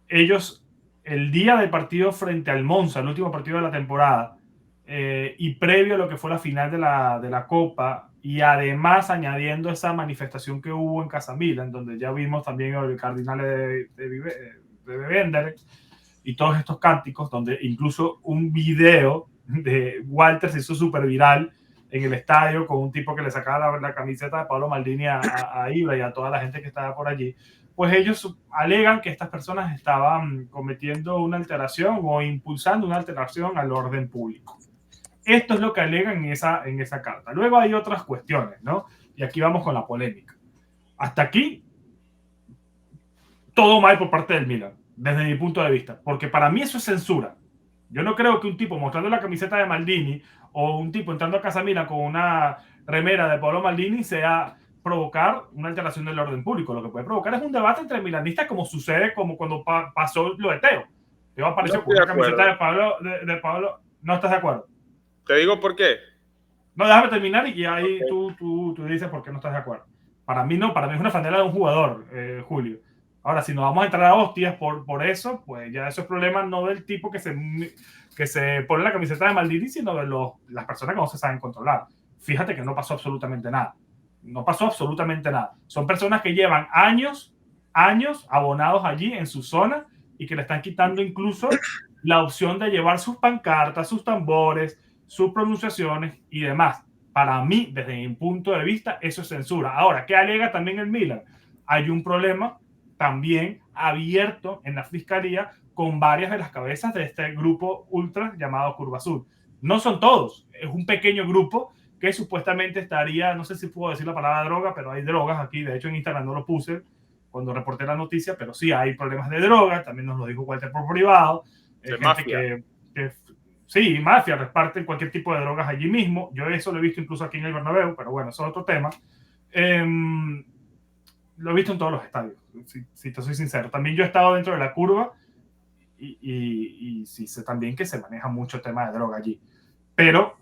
ellos, el día del partido frente al Monza, el último partido de la temporada, y previo a lo que fue la final de la Copa, y además añadiendo esa manifestación que hubo en Casa Milan, donde ya vimos también el Cardinale de Bender y todos estos cánticos, donde incluso un video de Walter se hizo súper viral en el estadio con un tipo que le sacaba la camiseta de Paolo Maldini a Ibra y a toda la gente que estaba por allí. Pues ellos alegan que estas personas estaban cometiendo una alteración o impulsando una alteración al orden público. Esto es lo que alegan en esa carta. Luego hay otras cuestiones, ¿no? Y aquí vamos con la polémica. Hasta aquí, todo mal por parte del Milan, desde mi punto de vista, porque para mí eso es censura. Yo no creo que un tipo mostrando la camiseta de Maldini o un tipo entrando a Casa Milan con una remera de Paolo Maldini sea provocar una alteración del orden público. Lo que puede provocar es un debate entre milanistas, como sucede como cuando pasó lo de Teo. Teo apareció con una camiseta de Pablo. ¿No estás de acuerdo? Te digo por qué. No, déjame terminar y ahí tú dices por qué no estás de acuerdo. Para mí no, para mí es una franela de un jugador, Julio. Ahora, si nos vamos a entrar a hostias por eso, pues ya eso es problema no del tipo que se pone la camiseta de Maldini, sino de las personas que no se saben controlar. Fíjate que no pasó absolutamente nada. No pasó absolutamente nada. Son personas que llevan años abonados allí en su zona y que le están quitando incluso la opción de llevar sus pancartas, sus tambores, sus pronunciaciones y demás. Para mí, desde mi punto de vista, eso es censura. Ahora, ¿qué alega también el Milan? Hay un problema también abierto en la fiscalía con varias de las cabezas de este grupo ultra llamado Curva Sud. No son todos, es un pequeño grupo que supuestamente estaría, no sé si puedo decir la palabra droga, pero hay drogas aquí, de hecho en Instagram no lo puse, cuando reporté la noticia, pero sí hay problemas de droga, también nos lo dijo Walter por privado, De gente mafia. que sí, mafia, reparten cualquier tipo de drogas allí mismo. Yo eso lo he visto incluso aquí en el Bernabéu, pero bueno, eso es otro tema. Lo he visto en todos los estadios, si te soy sincero. También yo he estado dentro de la curva y sí sé también que se maneja mucho el tema de droga allí. Pero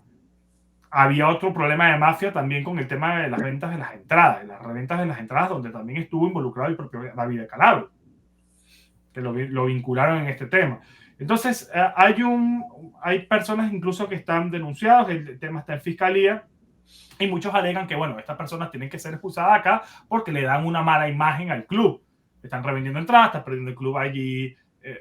había otro problema de mafia también con el tema de las ventas de las entradas, las reventas de las entradas, donde también estuvo involucrado el propio David de Calabro, que lo vincularon en este tema. Entonces, hay personas incluso que están denunciadas, el tema está en fiscalía, y muchos alegan que, bueno, estas personas tienen que ser expulsadas acá porque le dan una mala imagen al club. Están revendiendo entradas, están perdiendo el club allí,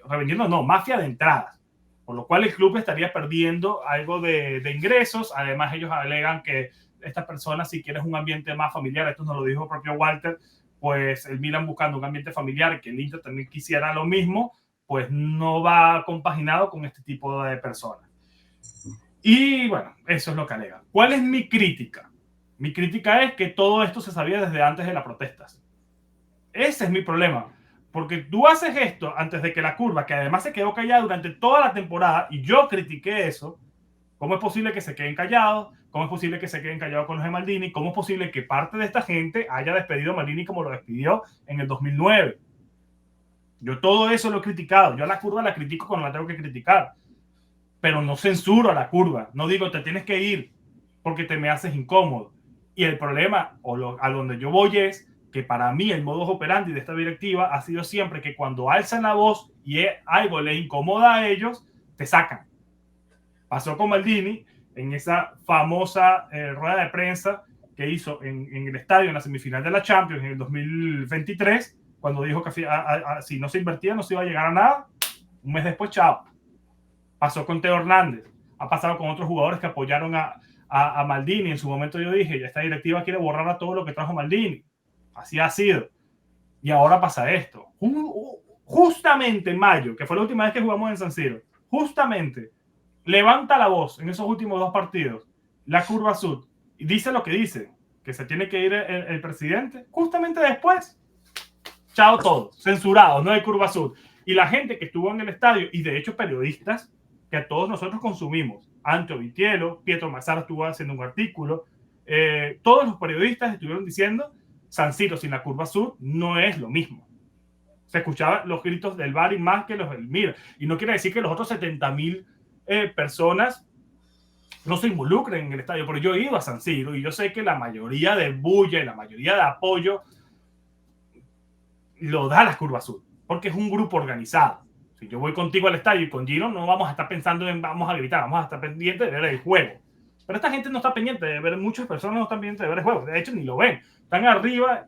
revendiendo no, mafia de entradas, por lo cual el club estaría perdiendo algo de ingresos. Además, ellos alegan que estas personas, si quieres un ambiente más familiar, esto nos lo dijo el propio Walter, pues el Milan buscando un ambiente familiar, que el Inter también quisiera lo mismo, pues no va compaginado con este tipo de personas. Y bueno, eso es lo que alegan. ¿Cuál es mi crítica? Mi crítica es que todo esto se sabía desde antes de las protestas. Ese es mi problema. Porque tú haces esto antes de que la curva, que además se quedó callada durante toda la temporada, y yo critiqué eso. ¿Cómo es posible que se queden callados? ¿Cómo es posible que se queden callados con los de Maldini? ¿Cómo es posible que parte de esta gente haya despedido a Maldini como lo despidió en el 2009? Yo todo eso lo he criticado. Yo a la curva la critico cuando la tengo que criticar. Pero no censuro a la curva. No digo te tienes que ir porque te me haces incómodo. Y el problema, a donde yo voy, es que para mí el modus operandi de esta directiva ha sido siempre que cuando alzan la voz y algo les incomoda a ellos, te sacan. Pasó con Maldini en esa famosa rueda de prensa que hizo en el estadio en la semifinal de la Champions en el 2023, cuando dijo que si no se invertía no se iba a llegar a nada. Un mes después, chao. Pasó con Teo Hernández, ha pasado con otros jugadores que apoyaron a Maldini. En su momento yo dije, esta directiva quiere borrar a todo lo que trajo Maldini. Así ha sido. Y ahora pasa esto. Justamente en mayo, que fue la última vez que jugamos en San Siro, justamente levanta la voz en esos últimos 2 partidos, la curva sud, y dice lo que dice, que se tiene que ir el presidente. Justamente después, chao todo, censurado, no hay curva sud. Y la gente que estuvo en el estadio, y de hecho periodistas, que a todos nosotros consumimos, Anto Vitiello, Pietro Massara estuvo haciendo un artículo, todos los periodistas estuvieron diciendo San Siro sin la curva sur no es lo mismo. Se escuchaban los gritos del Bari más que los del Milan, y no quiere decir que los otros 70.000 personas no se involucren en el estadio, pero yo he ido a San Siro y yo sé que la mayoría de bulla y la mayoría de apoyo lo da la curva sur, porque es un grupo organizado. Si yo voy contigo al estadio y con Gino, no vamos a estar pensando en vamos a gritar, vamos a estar pendientes de ver el juego. Pero esta gente no está pendiente de ver, muchas personas no están pendientes de ver el juego, de hecho ni lo ven. Están arriba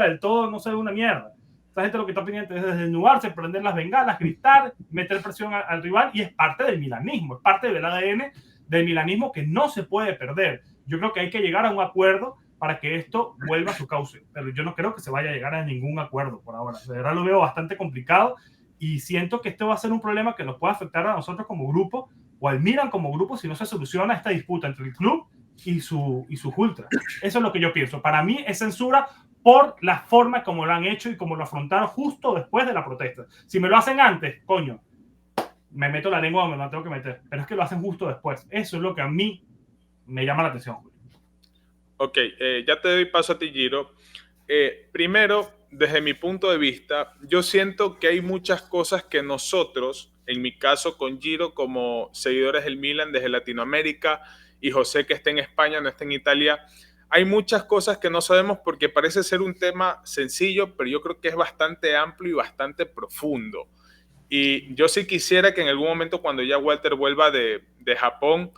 del todo, no se ve una mierda. Esta gente lo que está pendiente es desnudarse, prender las bengalas, gritar, meter presión al rival, y es parte del milanismo, es parte del ADN del milanismo que no se puede perder. Yo creo que hay que llegar a un acuerdo para que esto vuelva a su cauce, pero yo no creo que se vaya a llegar a ningún acuerdo por ahora. De verdad lo veo bastante complicado y siento que esto va a ser un problema que nos puede afectar a nosotros como grupo o al Milan como grupo si no se soluciona esta disputa entre el club y sus ultras. Eso es lo que yo pienso. Para mí es censura por la forma como lo han hecho y como lo afrontaron justo después de la protesta. Si me lo hacen antes, coño, me meto la lengua donde me la tengo que meter, pero es que lo hacen justo después. Eso es lo que a mí me llama la atención. Ok, ya te doy paso a ti, Giro. Primero, desde mi punto de vista, yo siento que hay muchas cosas que nosotros, en mi caso con Giro, como seguidores del Milan desde Latinoamérica, y José que está en España, no está en Italia, hay muchas cosas que no sabemos porque parece ser un tema sencillo, pero yo creo que es bastante amplio y bastante profundo. Y yo sí quisiera que en algún momento, cuando ya Walter vuelva de Japón,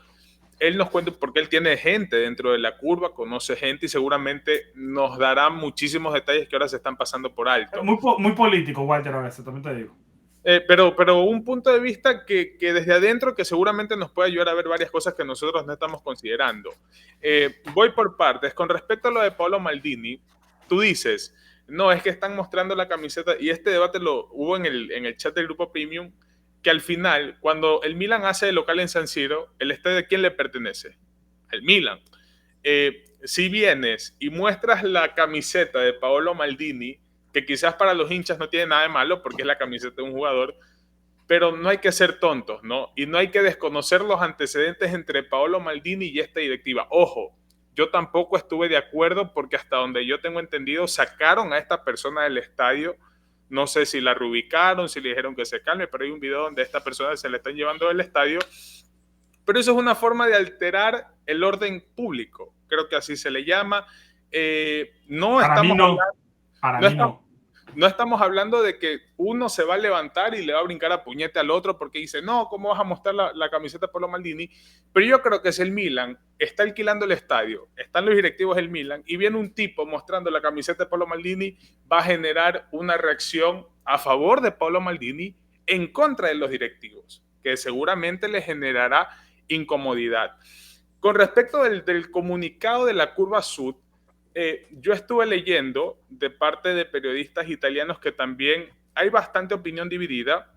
él nos cuenta porque él tiene gente dentro de la curva, conoce gente y seguramente nos dará muchísimos detalles que ahora se están pasando por alto. Muy político, Walter, a veces, también te digo. Pero un punto de vista que desde adentro que seguramente nos puede ayudar a ver varias cosas que nosotros no estamos considerando. Voy por partes. Con respecto a lo de Paolo Maldini, tú dices, no, es que están mostrando la camiseta, y este debate lo hubo en el chat del grupo Premium, que al final, cuando el Milan hace de local en San Siro, ¿el estadio de quién le pertenece? Al Milan. Si vienes y muestras la camiseta de Paolo Maldini, que quizás para los hinchas no tiene nada de malo porque es la camiseta de un jugador, pero no hay que ser tontos, ¿no? Y no hay que desconocer los antecedentes entre Paolo Maldini y esta directiva. Ojo, yo tampoco estuve de acuerdo porque hasta donde yo tengo entendido sacaron a esta persona del estadio. No sé si la reubicaron, si le dijeron que se calme, pero hay un video donde a esta persona se le están llevando del estadio. Pero eso es una forma de alterar el orden público, creo que así se le llama. No estamos hablando de que uno se va a levantar y le va a brincar a puñete al otro porque dice, no, ¿cómo vas a mostrar la camiseta de Paolo Maldini? Pero yo creo que si el Milan está alquilando el estadio, están los directivos del Milan y viene un tipo mostrando la camiseta de Paolo Maldini, va a generar una reacción a favor de Paolo Maldini en contra de los directivos, que seguramente le generará incomodidad. Con respecto del comunicado de la Curva Sud, yo estuve leyendo de parte de periodistas italianos que también hay bastante opinión dividida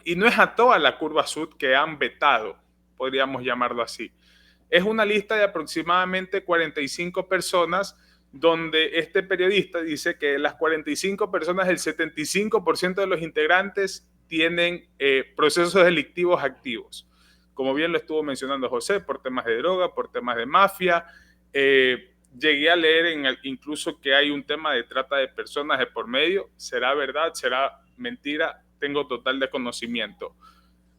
y no es a toda la Curva Sud que han vetado, podríamos llamarlo así. Es una lista de aproximadamente 45 personas donde este periodista dice que las 45 personas, el 75% de los integrantes tienen procesos delictivos activos. Como bien lo estuvo mencionando José, por temas de droga, por temas de mafia. Llegué a leer incluso que hay un tema de trata de personas de por medio. ¿Será verdad? ¿Será mentira? Tengo total desconocimiento.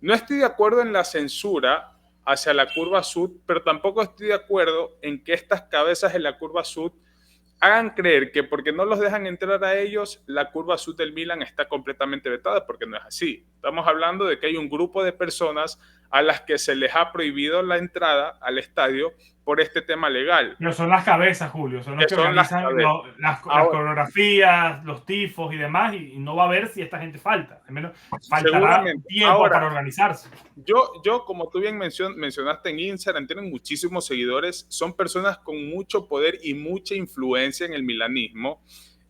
No estoy de acuerdo en la censura hacia la Curva Sud, pero tampoco estoy de acuerdo en que estas cabezas de la Curva Sud hagan creer que porque no los dejan entrar a ellos, la Curva Sud del Milan está completamente vetada, porque no es así. Estamos hablando de que hay un grupo de personas a las que se les ha prohibido la entrada al estadio por este tema legal. No son las cabezas, Julio, son los que organizan las coreografías, los tifos y demás, y no va a ver si esta gente falta. Al menos faltará tiempo para organizarse. Yo, como tú bien mencionaste en Instagram, tienen muchísimos seguidores, son personas con mucho poder y mucha influencia en el milanismo.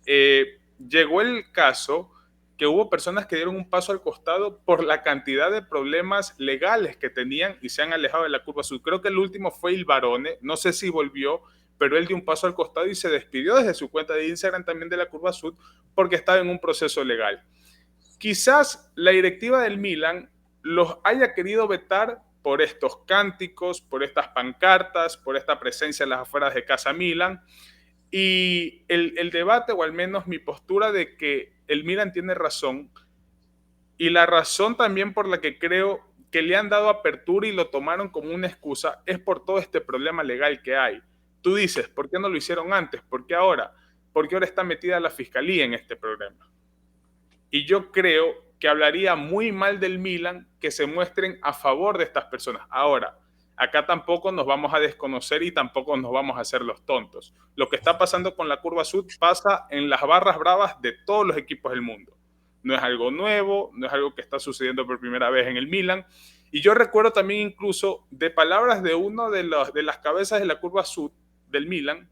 Llegó el caso que hubo personas que dieron un paso al costado por la cantidad de problemas legales que tenían y se han alejado de la Curva Sud. Creo que el último fue Il Barone, no sé si volvió, pero él dio un paso al costado y se despidió desde su cuenta de Instagram también de la Curva Sud porque estaba en un proceso legal. Quizás la directiva del Milan los haya querido vetar por estos cánticos, por estas pancartas, por esta presencia en las afueras de Casa Milan. Y el debate, o al menos mi postura de que el Milan tiene razón, y la razón también por la que creo que le han dado apertura y lo tomaron como una excusa, es por todo este problema legal que hay. Tú dices, ¿por qué no lo hicieron antes? ¿Por qué ahora? Porque ahora está metida la fiscalía en este problema. Y yo creo que hablaría muy mal del Milan que se muestren a favor de estas personas. Ahora, acá tampoco nos vamos a desconocer y tampoco nos vamos a hacer los tontos. Lo que está pasando con la Curva Sud pasa en las barras bravas de todos los equipos del mundo. No es algo nuevo, no es algo que está sucediendo por primera vez en el Milan. Y yo recuerdo también incluso de palabras de uno de las cabezas de la Curva Sud del Milan,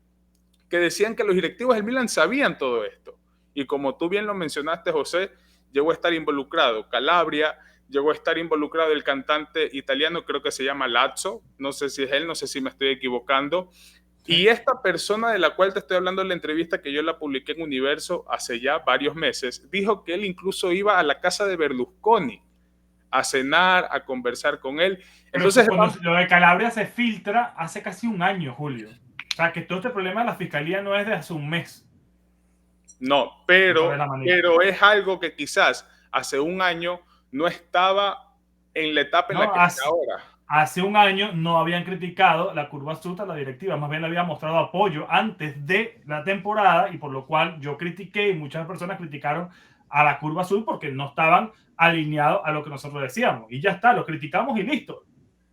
que decían que los directivos del Milan sabían todo esto. Y como tú bien lo mencionaste, José, llegó a estar involucrado Calabria, llegó a estar involucrado el cantante italiano, creo que se llama Lazzo, no sé si es él, no sé si me estoy equivocando. Sí. Y esta persona de la cual te estoy hablando en la entrevista que yo la publiqué en Universo hace ya varios meses, dijo que él incluso iba a la casa de Berlusconi a cenar, a conversar con él. Entonces, cuando lo de Calabria se filtra hace casi un año, Julio. O sea, que todo este problema de la fiscalía no es de hace un mes. No, pero es algo que quizás hace un año no estaba en la etapa en la que está ahora. Hace un año no habían criticado la Curva Sud a la directiva, más bien le había mostrado apoyo antes de la temporada, y por lo cual yo critiqué y muchas personas criticaron a la Curva Sud porque no estaban alineados a lo que nosotros decíamos. Y ya está, los criticamos y listo.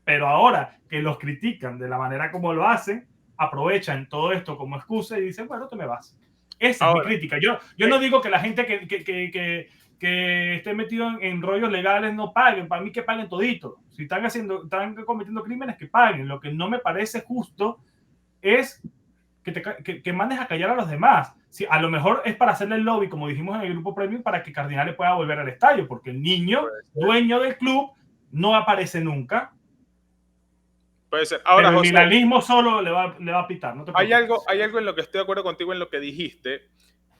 Pero ahora que los critican de la manera como lo hacen, aprovechan todo esto como excusa y dicen, bueno, tú me vas. Esa es mi crítica. Yo no digo que la gente que esté metido en rollos legales no paguen. Para mí que paguen todito. Si están cometiendo crímenes, que paguen. Lo que no me parece justo es que mandes a callar a los demás. Si a lo mejor es para hacerle el lobby, como dijimos en el grupo Premium, para que Cardinales pueda volver al estadio, porque el niño, dueño del club, no aparece nunca. Puede ser. Ahora, pero el milanismo solo le va a pitar. No te hay algo en lo que estoy de acuerdo contigo en lo que dijiste,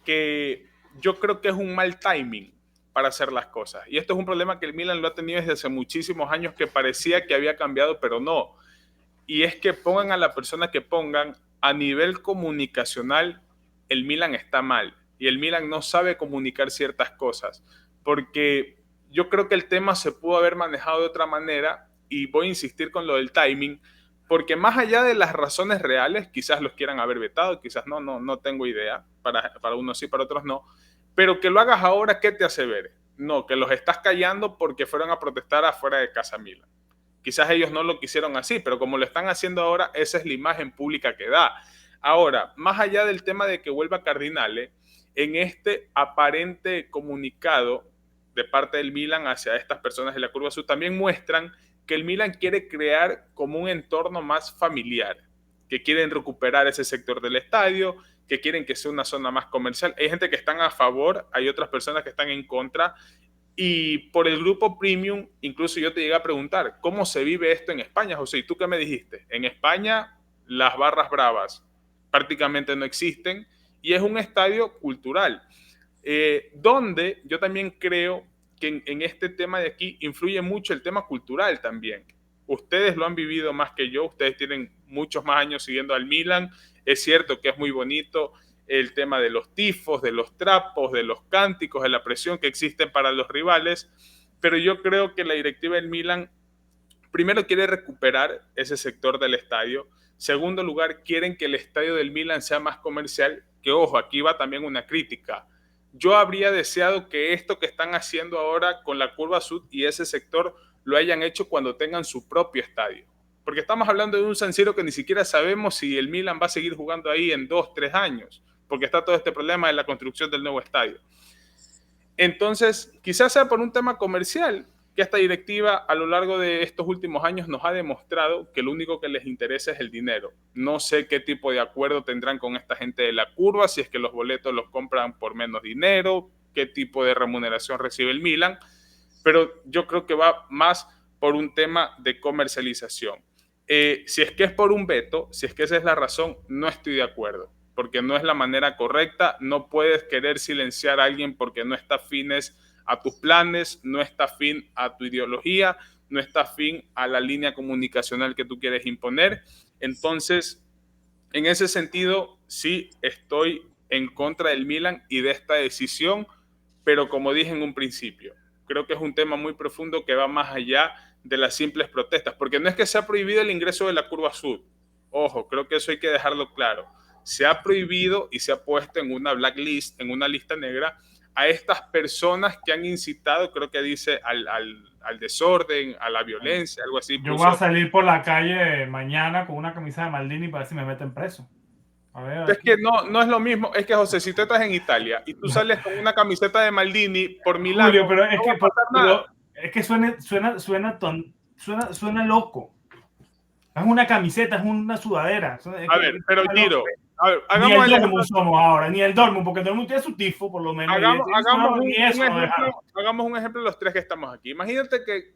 que yo creo que es un mal timing para hacer las cosas. Y esto es un problema que el Milan lo ha tenido desde hace muchísimos años, que parecía que había cambiado, pero no. Y es que pongan a la persona que pongan, a nivel comunicacional, el Milan está mal. Y el Milan no sabe comunicar ciertas cosas. Porque yo creo que el tema se pudo haber manejado de otra manera, y voy a insistir con lo del timing, porque más allá de las razones reales, quizás los quieran haber vetado, quizás no tengo idea, para unos sí, para otros no, pero que lo hagas ahora, ¿qué te hace ver? No, que los estás callando porque fueron a protestar afuera de Casa Milan. Quizás ellos no lo quisieron así, pero como lo están haciendo ahora, esa es la imagen pública que da. Ahora, más allá del tema de que vuelva Cardinale, en este aparente comunicado de parte del Milan hacia estas personas de la Curva Sur, también muestran que el Milan quiere crear como un entorno más familiar, que quieren recuperar ese sector del estadio, que quieren que sea una zona más comercial. Hay gente que están a favor, hay otras personas que están en contra, y por el grupo Premium, incluso yo te llegué a preguntar, ¿cómo se vive esto en España, José? ¿Y tú qué me dijiste? En España las barras bravas prácticamente no existen, y es un estadio cultural, donde yo también creo que en este tema de aquí influye mucho el tema cultural también. Ustedes lo han vivido más que yo, ustedes tienen muchos más años siguiendo al Milan. Es cierto que es muy bonito el tema de los tifos, de los trapos, de los cánticos, de la presión que existen para los rivales, pero yo creo que la directiva del Milan primero quiere recuperar ese sector del estadio. Segundo lugar, quieren que el estadio del Milan sea más comercial, que ojo, aquí va también una crítica. Yo habría deseado que esto que están haciendo ahora con la Curva Sud y ese sector lo hayan hecho cuando tengan su propio estadio. Porque estamos hablando de un San Siro que ni siquiera sabemos si el Milan va a seguir jugando ahí en 2, 3 años, porque está todo este problema de la construcción del nuevo estadio. Entonces, quizás sea por un tema comercial, que esta directiva a lo largo de estos últimos años nos ha demostrado que lo único que les interesa es el dinero. No sé qué tipo de acuerdo tendrán con esta gente de la Curva, si es que los boletos los compran por menos dinero, qué tipo de remuneración recibe el Milan, pero yo creo que va más por un tema de comercialización. Si es que es por un veto, si es que esa es la razón, no estoy de acuerdo, porque no es la manera correcta. No puedes querer silenciar a alguien porque no está afines a tus planes, no está afín a tu ideología, no está afín a la línea comunicacional que tú quieres imponer. Entonces, en ese sentido, sí estoy en contra del Milan y de esta decisión, pero como dije en un principio, creo que es un tema muy profundo que va más allá de las simples protestas, porque no es que se ha prohibido el ingreso de la Curva Sud. Ojo, creo que eso hay que dejarlo claro. Se ha prohibido y se ha puesto en una blacklist, en una lista negra, a estas personas que han incitado, creo que dice, al desorden, a la violencia, algo así. Yo voy a salir por la calle mañana con una camisa de Maldini para ver si me meten preso. A ver, es que no es lo mismo. Es que, José, si tú estás en Italia y tú sales con una camiseta de Maldini por Milán, Julio, pero es no que, va a pasar nada. es que suena loco. Es una camiseta, es una sudadera. A ver, pero Giro, a ver, ni el Dortmund somos ahora, ni el Dortmund, porque el Dortmund tiene su tifo, por lo menos. Hagamos un ejemplo de los tres que estamos aquí. Imagínate que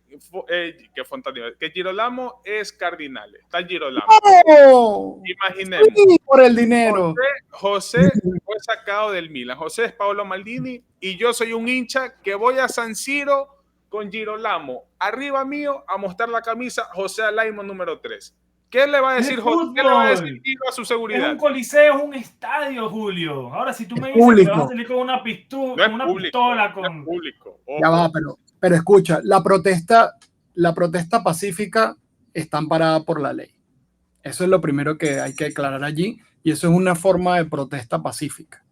Girolamo es Cardinale. Está Girolamo. ¡Oh! Imaginemos. Sí, por el dinero. José fue sacado del Milan. José es Paolo Maldini y yo soy un hincha que voy a San Siro con Girolamo arriba mío a mostrar la camisa José Alaimo número 3. ¿Qué le va a decir José? ¿Qué le va a decir Giro a su seguridad? Es un coliseo, es un estadio, Julio. Ahora, si tú me dices que vas a salir con una pistola, no es pistola con... No es público. Ojo. Ya va, pero escucha, la protesta pacífica está amparada por la ley. Eso es lo primero que hay que aclarar allí, y eso es una forma de protesta pacífica.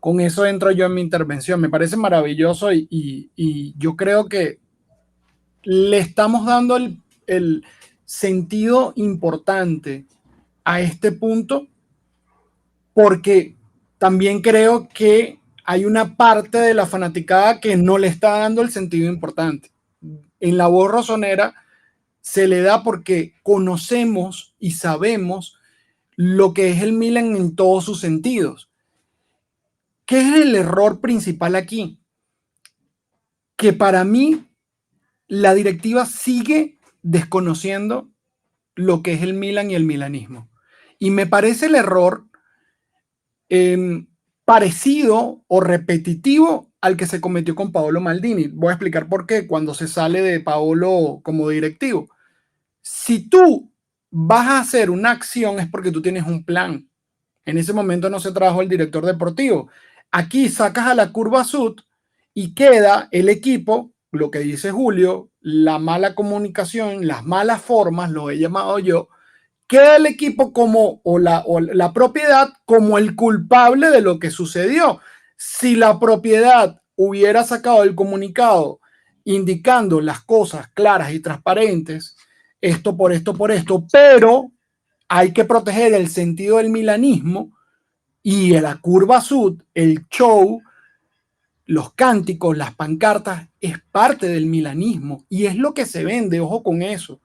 Con eso entro yo en mi intervención. Me parece maravilloso y yo creo que le estamos dando el sentido importante a este punto, porque también creo que hay una parte de la fanaticada que no le está dando el sentido importante. En la voz rosonera se le da porque conocemos y sabemos lo que es el Milan en todos sus sentidos. ¿Qué es el error principal aquí? Que para mí la directiva sigue desconociendo lo que es el Milan y el milanismo. Y me parece el error parecido o repetitivo al que se cometió con Paolo Maldini. Voy a explicar por qué cuando se sale de Paolo como directivo. Si tú vas a hacer una acción es porque tú tienes un plan. En ese momento no se trajo el director deportivo. Aquí sacas a la curva sud y queda el equipo, lo que dice Julio, la mala comunicación, las malas formas, lo he llamado yo, queda el equipo como, o la propiedad como el culpable de lo que sucedió. Si la propiedad hubiera sacado el comunicado indicando las cosas claras y transparentes, esto por esto, por esto, pero hay que proteger el sentido del milanismo y en la curva sud, el show, los cánticos, las pancartas, es parte del milanismo y es lo que se vende, ojo con eso.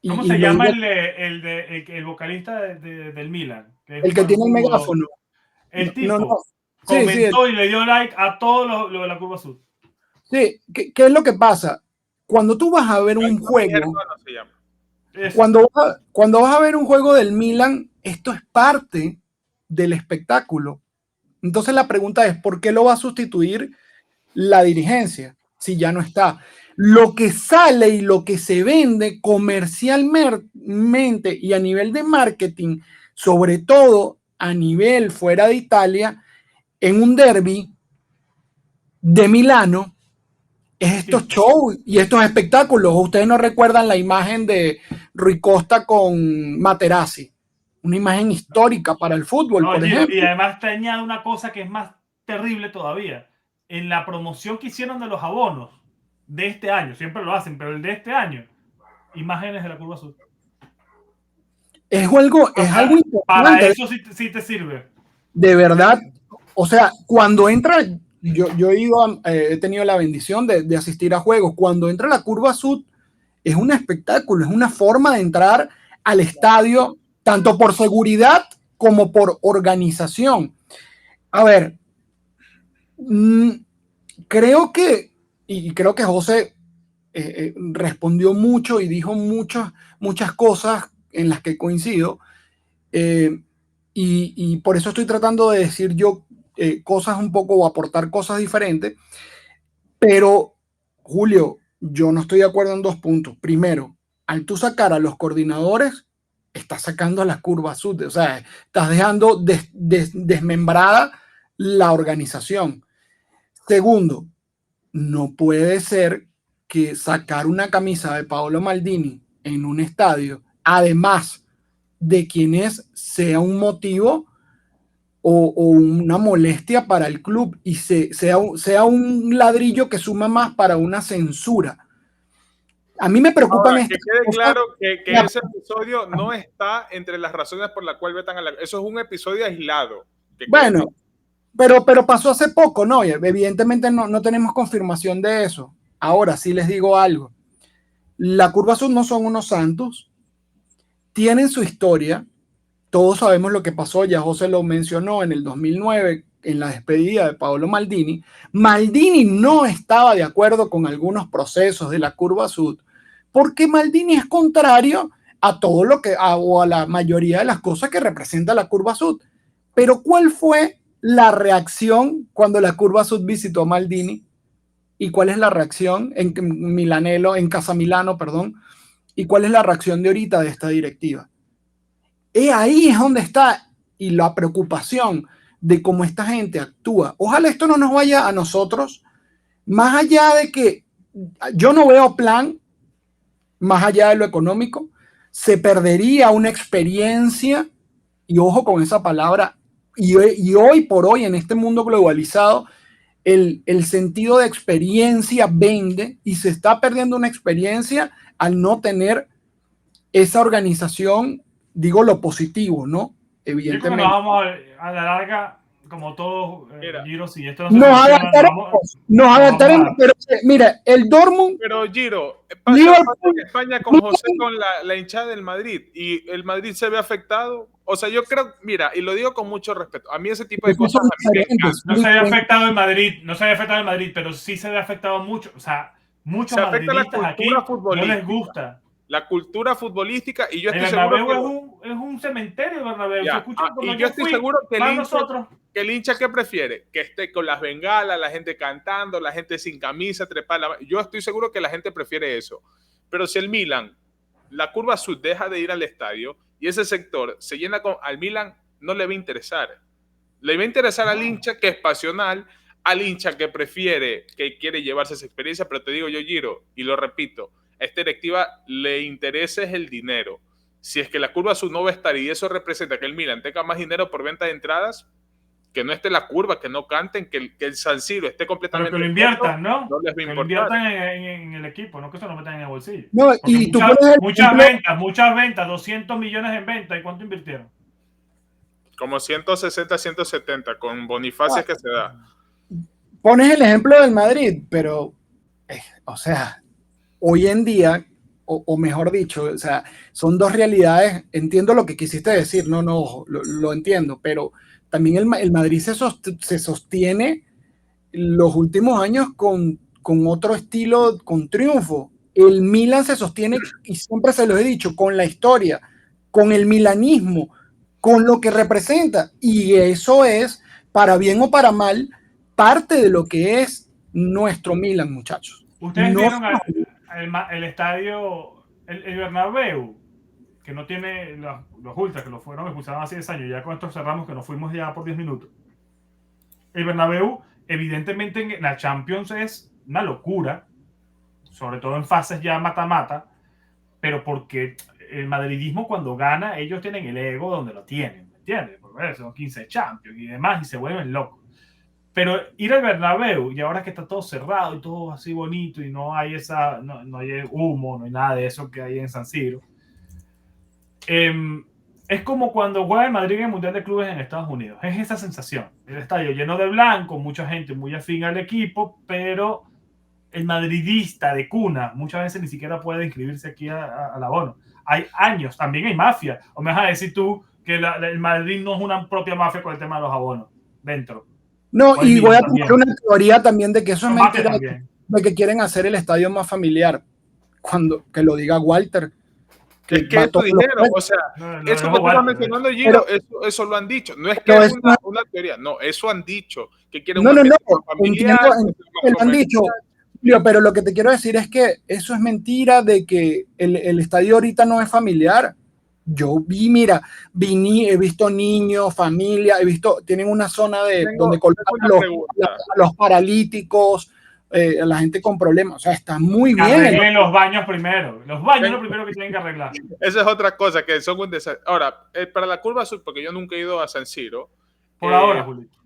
¿Cómo se llama el vocalista del Milan? El que tiene el megáfono. El tipo comentó y le dio like a todo lo de la curva sud. Sí, ¿qué es lo que pasa? Cuando tú vas a ver un juego, cuando vas a ver un juego del Milan, esto es parte del espectáculo. Entonces la pregunta es, ¿por qué lo va a sustituir la dirigencia si ya no está? Lo que sale y lo que se vende comercialmente y a nivel de marketing, sobre todo a nivel fuera de Italia, en un derby de Milano, es estos shows y estos espectáculos. Ustedes no recuerdan la imagen de Rui Costa con Materazzi, una imagen histórica para el fútbol, por ejemplo. Y además te añade una cosa que es más terrible todavía. En la promoción que hicieron de los abonos de este año, siempre lo hacen, pero el de este año, imágenes de la curva sur. Es algo importante. Para eso sí te sirve. De verdad, o sea, cuando entra, yo he tenido la bendición de asistir a juegos. Cuando entra la curva sud, es un espectáculo, es una forma de entrar al estadio, tanto por seguridad como por organización. A ver, creo que José respondió mucho y dijo muchas cosas en las que coincido. Y por eso estoy tratando de decir yo cosas un poco o aportar cosas diferentes. Pero, Julio, yo no estoy de acuerdo en 2 puntos. Primero, al tú sacar a los coordinadores, estás sacando a la curva sud. O sea, estás dejando desmembrada la organización. Segundo, no puede ser que sacar una camisa de Paolo Maldini en un estadio, además de quienes sea un motivo o una molestia para el club y sea un ladrillo que suma más para una censura. A mí me preocupan que quede claro que ese episodio no está entre las razones por las cuales vetan a eso es un episodio aislado. Bueno, pero pasó hace poco, ¿no? Evidentemente no tenemos confirmación de eso. Ahora sí les digo algo. La curva sud no son unos santos. Tienen su historia. Todos sabemos lo que pasó, ya José lo mencionó en el 2009, en la despedida de Paolo Maldini. Maldini no estaba de acuerdo con algunos procesos de la curva sud, porque Maldini es contrario a todo lo que, o a la mayoría de las cosas que representa la curva sud. Pero ¿cuál fue la reacción cuando la curva sud visitó a Maldini? ¿Y cuál es la reacción en Casa Milano, perdón? ¿Y cuál es la reacción de ahorita de esta directiva? Ahí es donde está y la preocupación de cómo esta gente actúa. Ojalá esto no nos vaya a nosotros, más allá de que yo no veo plan, más allá de lo económico, se perdería una experiencia, y ojo con esa palabra, y hoy por hoy en este mundo globalizado, el sentido de experiencia vende y se está perdiendo una experiencia al no tener esa organización. Digo lo positivo, ¿no? Evidentemente. Nos vamos a la larga, como todos Giro, si esto no nos adaptaremos, pero mira, el Dortmund. Pero Giro, pasa en España con José con la hinchada del Madrid y el Madrid se ve afectado. O sea, yo creo, mira, y lo digo con mucho respeto, a mí ese tipo de cosas no se había afectado en Madrid, pero sí se ve afectado mucho, o sea, muchos madridistas aquí no les gusta. la cultura futbolística, y yo el estoy seguro Bernabéu es un cementerio, Bernabéu. ya, y yo estoy seguro que el hincha que prefiere que esté con las bengalas, la gente cantando, la gente sin camisa, trepada, yo estoy seguro que la gente prefiere eso. Pero si el Milan, la curva sur deja de ir al estadio y ese sector se llena al Milan, no le va a interesar. Le va a interesar al hincha que es pasional, al hincha que prefiere, que quiere llevarse esa experiencia, pero te digo yo, Giro, y lo repito, a esta directiva le interesa es el dinero. Si es que la curva sur no va a estar y eso representa que el Milan tenga más dinero por venta de entradas, que no esté la curva, que no canten, que el San Siro esté completamente... Pero que lo inviertan, ¿no? No les va a importar. Que lo inviertan en el equipo, no que se lo metan en el bolsillo. No, y muchas ventas, 200 millones en venta, ¿y cuánto invirtieron? Como 160, 170, con Bonifacio que se da. Pones el ejemplo del Madrid, pero, o sea, hoy en día, o mejor dicho, o sea, son dos realidades. Entiendo lo que quisiste decir, no, lo entiendo, pero también el Madrid se sostiene los últimos años con otro estilo, con triunfo. El Milan se sostiene, y siempre se lo he dicho, con la historia, con el milanismo, con lo que representa, y eso es, para bien o para mal, parte de lo que es nuestro Milan, muchachos. Ustedes vieron el estadio, el Bernabéu, que no tiene los ultras, que lo fueron expulsados hace 10 años, ya con esto cerramos, que nos fuimos ya por 10 minutos. El Bernabéu, evidentemente en la Champions es una locura, sobre todo en fases ya mata-mata, pero porque el madridismo cuando gana, ellos tienen el ego donde lo tienen, ¿me entiendes? Porque son 15 Champions y demás, y se vuelven locos. Pero ir al Bernabéu, y ahora que está todo cerrado y todo así bonito, y no hay no hay humo, no hay nada de eso que hay en San Siro, es como cuando juega el Madrid en el Mundial de Clubes en Estados Unidos. Es esa sensación. El estadio lleno de blanco, mucha gente muy afín al equipo, pero el madridista de cuna muchas veces ni siquiera puede inscribirse aquí al abono. Hay años, también hay mafia. O me vas a decir tú que el Madrid no es una propia mafia con el tema de los abonos dentro. No, y voy a tener una teoría también de que eso es mentira, de que quieren hacer el estadio más familiar. Que lo diga Walter. Es que eso dijeron, o sea, eso que tú estás mencionando, Giro, eso lo han dicho. No es que es una teoría, no, eso han dicho. Que quieren no, familiar, entiendo, han dicho. Pero lo que te quiero decir es que eso es mentira, de que el estadio ahorita no es familiar. Yo he visto niños, familia, tienen una zona donde colocan a los paralíticos, a la gente con problemas. O sea, está muy bien. Arreglen los baños primero. Los baños es lo primero que tienen que arreglar. Esa es otra cosa, que son un desastre. Ahora, para la curva sur, porque yo nunca he ido a San Siro. Por ahora, Julito.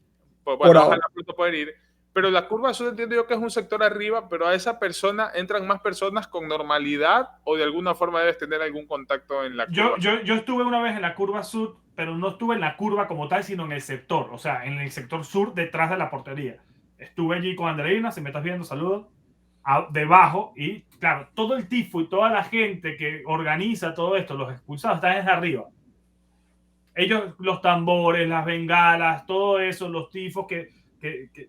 Pues, bueno, ojalá pronto poder ir. Pero la curva sur entiendo yo que es un sector arriba, pero a esa persona entran más personas con normalidad o de alguna forma debes tener algún contacto en la curva. Yo estuve una vez en la curva sur, pero no estuve en la curva como tal, sino en el sector, o sea, en el sector sur detrás de la portería. Estuve allí con Andreina, si me estás viendo, saludos, debajo, y claro, todo el tifo y toda la gente que organiza todo esto, los expulsados, están desde arriba. Ellos, los tambores, las bengalas, todo eso, los tifos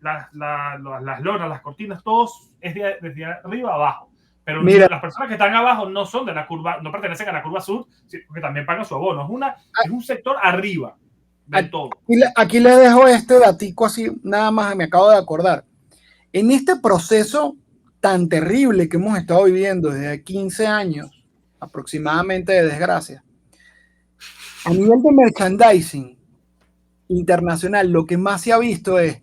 las lonas, las cortinas, todos es desde arriba abajo. Pero las personas que están abajo no son de la curva, no pertenecen a la curva sur, porque también pagan su abono. Es un sector arriba de todo. Aquí les dejo este datico así, nada más me acabo de acordar. En este proceso tan terrible que hemos estado viviendo desde 15 años aproximadamente de desgracia, a nivel de merchandising internacional, lo que más se ha visto es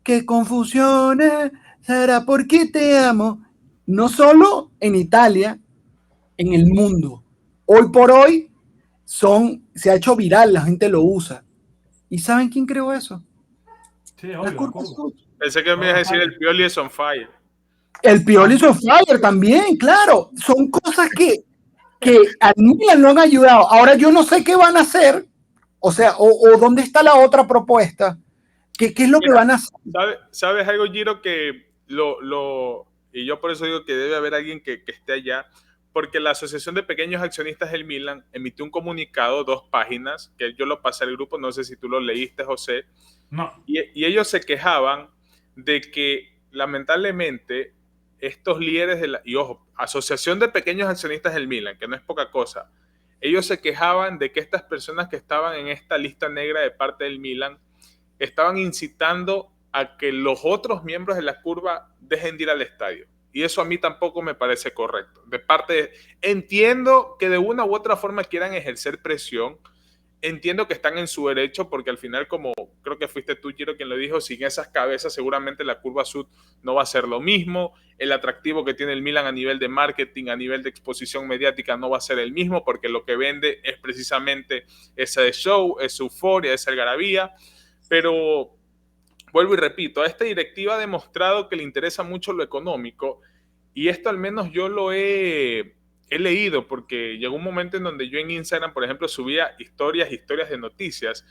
qué confusiones, será porque te amo, no solo en Italia, en el mundo. Hoy por hoy se ha hecho viral, la gente lo usa. ¿Y saben quién creó eso? Sí, obvio, pensé que me ibas a decir el Pioli es on fire. El Pioli es on fire también, claro. Son cosas que a Milan no han ayudado. Ahora yo no sé qué van a hacer, o sea, o dónde está la otra propuesta. ¿Qué es lo que van a hacer? ¿Sabes algo, Giro? Que y yo por eso digo que debe haber alguien que esté allá, porque la Asociación de Pequeños Accionistas del Milan emitió un comunicado, 2 páginas, que yo lo pasé al grupo, no sé si tú lo leíste, José. No. Y ellos se quejaban de que lamentablemente estos líderes y ojo, Asociación de Pequeños Accionistas del Milan, que no es poca cosa, ellos se quejaban de que estas personas que estaban en esta lista negra de parte del Milan estaban incitando a que los otros miembros de la curva dejen de ir al estadio. Y eso a mí tampoco me parece correcto. Entiendo que de una u otra forma quieran ejercer presión. Entiendo que están en su derecho porque al final, como creo que fuiste tú, Giro, quien lo dijo, sin esas cabezas seguramente la curva sud no va a ser lo mismo. El atractivo que tiene el Milan a nivel de marketing, a nivel de exposición mediática no va a ser el mismo porque lo que vende es precisamente ese show, esa euforia, esa algarabía. Pero vuelvo y repito, a esta directiva ha demostrado que le interesa mucho lo económico y esto al menos yo lo he leído porque llegó un momento en donde yo en Instagram, por ejemplo, subía historias de noticias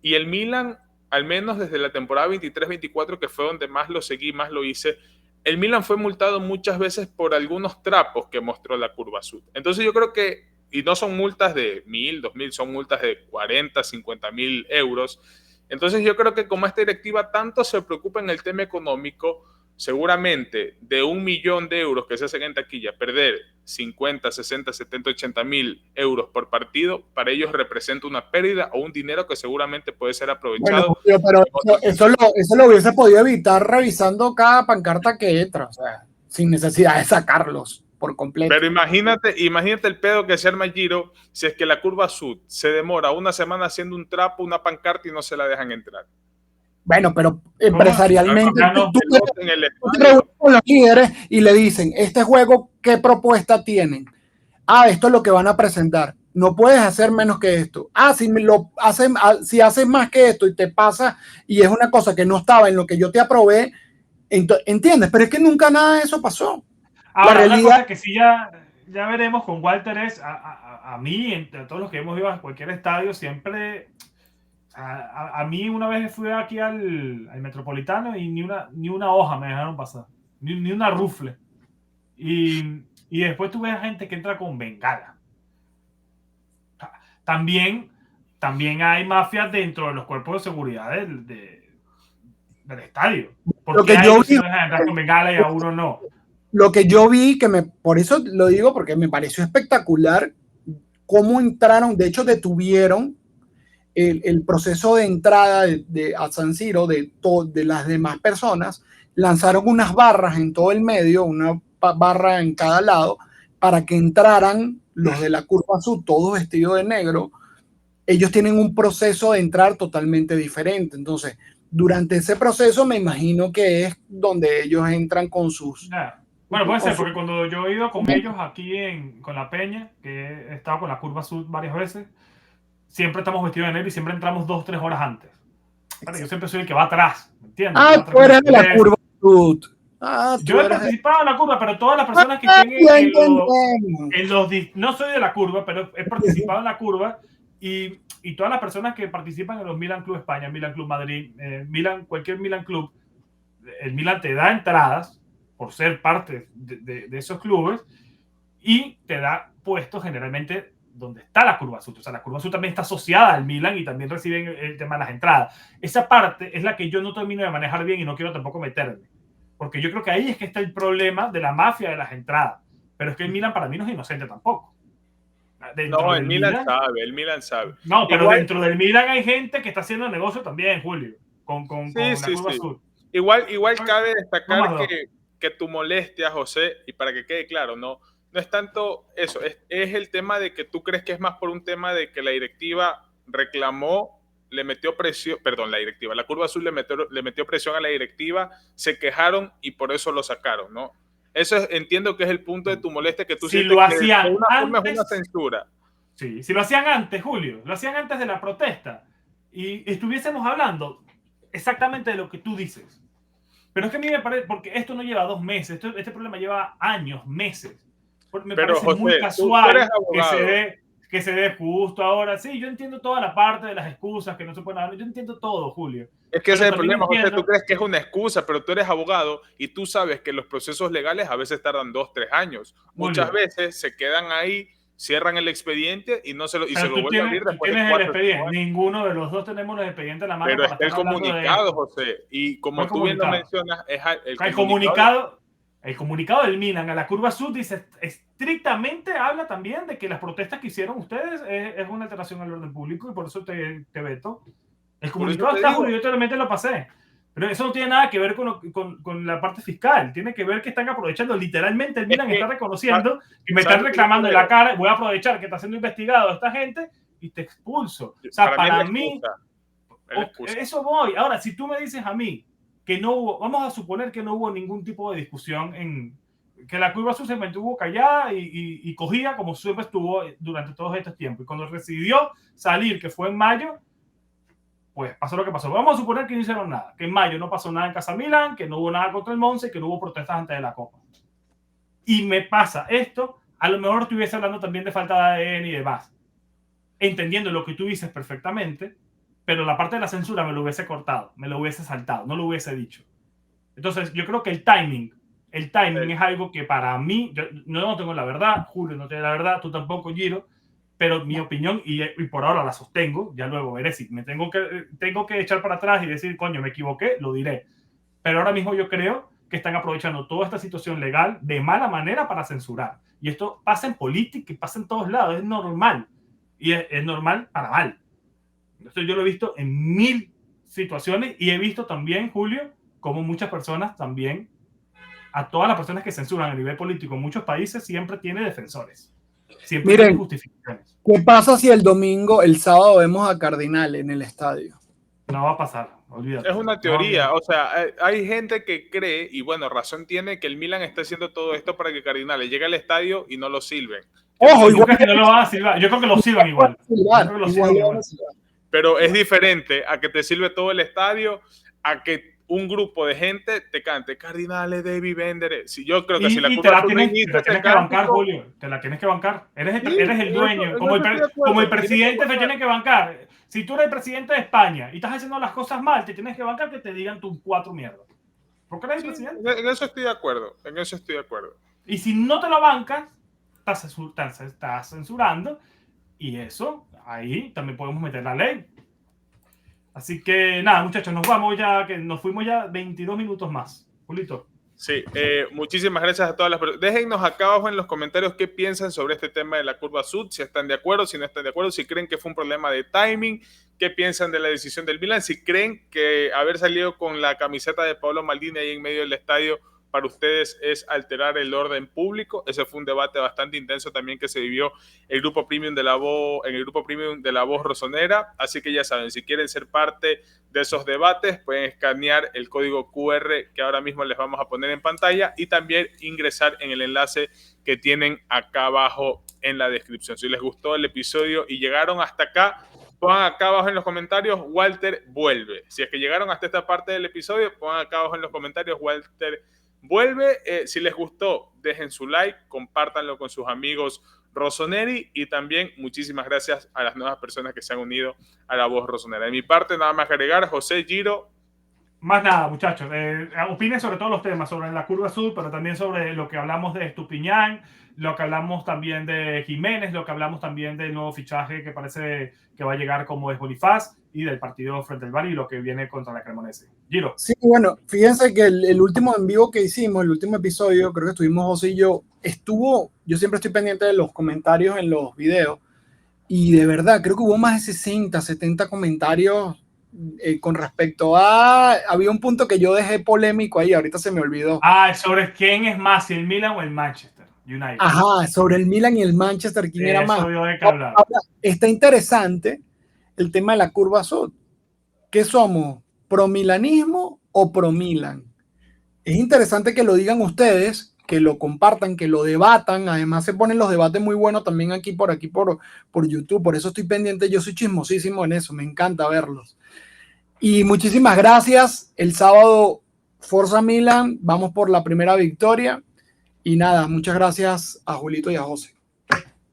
y el Milan, al menos desde la temporada 23-24, que fue donde más lo seguí, más lo hice, el Milan fue multado muchas veces por algunos trapos que mostró la curva sud. Entonces yo creo que, y no son multas de 1.000, 2.000, son multas de 40, 50.000 euros. Entonces yo creo que como esta directiva tanto se preocupa en el tema económico, seguramente de 1.000.000 de euros que se hacen en taquilla, perder 50, 60, 70, 80.000 euros por partido, para ellos representa una pérdida o un dinero que seguramente puede ser aprovechado. Bueno, pero eso lo hubiese podido evitar revisando cada pancarta que entra, o sea, sin necesidad de sacarlos por completo. Pero imagínate el pedo que se arma Giro si es que la curva sud se demora una semana haciendo un trapo, una pancarta y no se la dejan entrar. Bueno, pero empresarialmente tú te reúnes con los líderes y le dicen, este juego, ¿qué propuesta tienen? Esto es lo que van a presentar. No puedes hacer menos que esto. Si haces más que esto y te pasa y es una cosa que no estaba en lo que yo te aprobé, ¿entiendes? Pero es que nunca nada de eso pasó. Ahora, la realidad, una cosa que sí ya veremos con Walter es, a mí, entre todos los que hemos ido a cualquier estadio, siempre... A mí una vez fui aquí al Metropolitano y ni una hoja me dejaron pasar, ni una rufle. Y después tú ves a gente que entra con bengala. También hay mafias dentro de los cuerpos de seguridad del estadio. Lo que yo vi, entrar con bengala y a uno no. Lo que yo vi, por eso lo digo, porque me pareció espectacular cómo entraron, de hecho detuvieron el proceso de entrada a San Siro de las demás personas, lanzaron unas barras en todo el medio, una barra en cada lado, para que entraran los de la curva sud, todos vestidos de negro. Ellos tienen un proceso de entrar totalmente diferente. Entonces, durante ese proceso me imagino que es donde ellos entran con sus... Bueno, puede ser, porque cuando yo he ido con ellos aquí con la Peña, que he estado con la curva sud varias veces, siempre estamos vestidos de negro y siempre entramos 2-3 horas antes. Yo siempre soy el que va atrás, ¿me entiendes? Tú eres de la curva sud. Yo he participado en la curva, pero todas las personas que estén en los... No soy de la curva, pero he participado en la curva y todas las personas que participan en los Milan Club España, Milan Club Madrid, cualquier Milan Club, el Milan te da entradas por ser parte de esos clubes y te da puestos generalmente donde está la curva sud. O sea, la curva sud también está asociada al Milan y también reciben el tema de las entradas. Esa parte es la que yo no termino de manejar bien y no quiero tampoco meterme. Porque yo creo que ahí es que está el problema de la mafia de las entradas. Pero es que el Milan para mí no es inocente tampoco. El Milan sabe. No, pero dentro del Milan hay gente que está haciendo negocio también, Julio, con la curva sud. Igual cabe destacar que tu molestia, José, y para que quede claro, no es tanto eso, es el tema de que tú crees que es más por un tema de que la directiva reclamó, le metió presión, la curva azul le metió presión a la directiva, se quejaron y por eso lo sacaron, ¿no? Entiendo que es el punto de tu molestia, que tú si lo hacían que de una antes, forma es una censura. Sí, si lo hacían antes, Julio, lo hacían antes de la protesta y estuviésemos hablando exactamente de lo que tú dices. Pero es que a mí me parece, porque esto no lleva 2 meses, este problema lleva años, meses. Me parece José, muy casual que se dé justo ahora. Sí, yo entiendo toda la parte de las excusas que no se pueden hablar. Yo entiendo todo, Julio. Es que ese es el problema, José. Tú crees que es una excusa, pero tú eres abogado y tú sabes que los procesos legales a veces tardan 2-3 años. Muchas veces se quedan ahí, cierran el expediente y no se lo vuelven a abrir después de 4 años. Ninguno de los dos tenemos los expedientes en la mano. Pero está el comunicado, José. Y como tú bien lo mencionas, el comunicado... El comunicado del Milan a la Curva Sud dice estrictamente, habla también de que las protestas que hicieron ustedes es una alteración al orden público y por eso te veto. El comunicado está, Julio, yo totalmente lo pasé. Pero eso no tiene nada que ver con la parte fiscal. Tiene que ver que están aprovechando literalmente. El Milan está reconociendo y me están reclamando en la cara. Voy a aprovechar que está siendo investigado esta gente y te expulso. O sea, para mí, eso voy. Ahora, si tú me dices a mí que no hubo, vamos a suponer que no hubo ningún tipo de discusión que la Curva Sur se mantuvo callada y cogía como siempre estuvo durante todos estos tiempos. Y cuando decidió salir, que fue en mayo, pues pasó lo que pasó. Vamos a suponer que no hicieron nada, que en mayo no pasó nada en Casa Milán, que no hubo nada contra el Monza y que no hubo protestas antes de la Copa. Y me pasa esto, a lo mejor estuviese hablando también de falta de ADN y demás, entendiendo lo que tú dices perfectamente, pero la parte de la censura me lo hubiese cortado, me lo hubiese saltado, no lo hubiese dicho. Entonces yo creo que el timing es algo que para mí, yo no tengo la verdad, Julio no tiene la verdad, tú tampoco, Giro, pero mi opinión, y por ahora la sostengo, ya luego veré si me tengo que echar para atrás y decir, coño, me equivoqué, lo diré. Pero ahora mismo yo creo que están aprovechando toda esta situación legal de mala manera para censurar. Y esto pasa en política y pasa en todos lados, es normal. Y es normal para mal. Esto yo lo he visto en 1000 situaciones y he visto también, Julio, como muchas personas también, a todas las personas que censuran a nivel político en muchos países, siempre tiene defensores. Siempre tiene justificaciones. ¿Qué pasa si el sábado vemos a Cardinal en el estadio? No va a pasar, olvídate. Es una teoría, o sea, hay gente que cree, y bueno, razón tiene, que el Milan está haciendo todo esto para que Cardinal llegue al estadio y no lo silben. Ojo, yo creo que no lo van a silbar. Yo creo que lo silban igual. Pero es diferente a que te sirve todo el estadio, a que un grupo de gente te cante Cardinales de Vivendere. Si yo creo que si la te la tienes que bancar, Julio. Te la tienes que bancar. Eres el dueño. Como el presidente te tiene que bancar. Si tú eres el presidente de España y estás haciendo las cosas mal, te tienes que bancar que te digan tus 4 mierdas. ¿Por qué eres el presidente? En eso estoy de acuerdo. Y si no te lo bancas, estás censurando. Y eso, ahí también podemos meter la ley. Así que nada, muchachos, nos vamos ya, que nos fuimos ya 22 minutos más. Julito. Sí, muchísimas gracias a todas las personas. Déjennos acá abajo en los comentarios qué piensan sobre este tema de la Curva Sud, si están de acuerdo, si no están de acuerdo, si creen que fue un problema de timing, qué piensan de la decisión del Milan, si creen que haber salido con la camiseta de Paolo Maldini ahí en medio del estadio para ustedes es alterar el orden público. Ese fue un debate bastante intenso también que se vivió en el grupo premium de la Voz Rosonera. Así que ya saben, si quieren ser parte de esos debates, pueden escanear el código QR que ahora mismo les vamos a poner en pantalla y también ingresar en el enlace que tienen acá abajo en la descripción. Si les gustó el episodio y llegaron hasta acá, pongan acá abajo en los comentarios, Walter vuelve. Si es que llegaron hasta esta parte del episodio, pongan acá abajo en los comentarios, Walter vuelve. Si les gustó, dejen su like, compártanlo con sus amigos Rossoneri y también muchísimas gracias a las nuevas personas que se han unido a la Voz Rosonera. De mi parte, nada más que agregar. José, Giro. Más nada, muchachos. Opinen sobre todos los temas, sobre la Curva Sud, pero también sobre lo que hablamos de Estupiñán, lo que hablamos también de Jiménez, lo que hablamos también del nuevo fichaje que parece que va a llegar como es Bonifaz y del partido frente al Bari y lo que viene contra la Cremonese. Giro. Sí, bueno, fíjense que el último en vivo que hicimos, el último episodio, creo que estuvimos José y yo, yo siempre estoy pendiente de los comentarios en los videos y de verdad creo que hubo más de 60, 70 comentarios con respecto a... Había un punto que yo dejé polémico ahí, ahorita se me olvidó. Sobre quién es más, si el Milan o el Manchester United. Ajá, sobre el Milan y el Manchester, quién era más. Ahora, está interesante el tema de la Curva Sud. ¿Qué somos? ¿Pro-milanismo o pro-Milan? Es interesante que lo digan ustedes, que lo compartan, que lo debatan. Además se ponen los debates muy buenos también aquí por YouTube. Por eso estoy pendiente. Yo soy chismosísimo en eso. Me encanta verlos. Y muchísimas gracias. El sábado, Forza Milan. Vamos por la primera victoria. Y nada, muchas gracias a Julito y a José.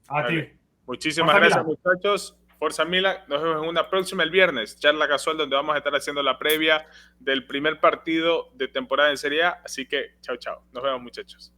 A ti. Muchísimas gracias, muchachos. Forza Milan. Nos vemos en una próxima el viernes. Charla casual donde vamos a estar haciendo la previa del primer partido de temporada en Serie A. Así que, chao, chao. Nos vemos, muchachos.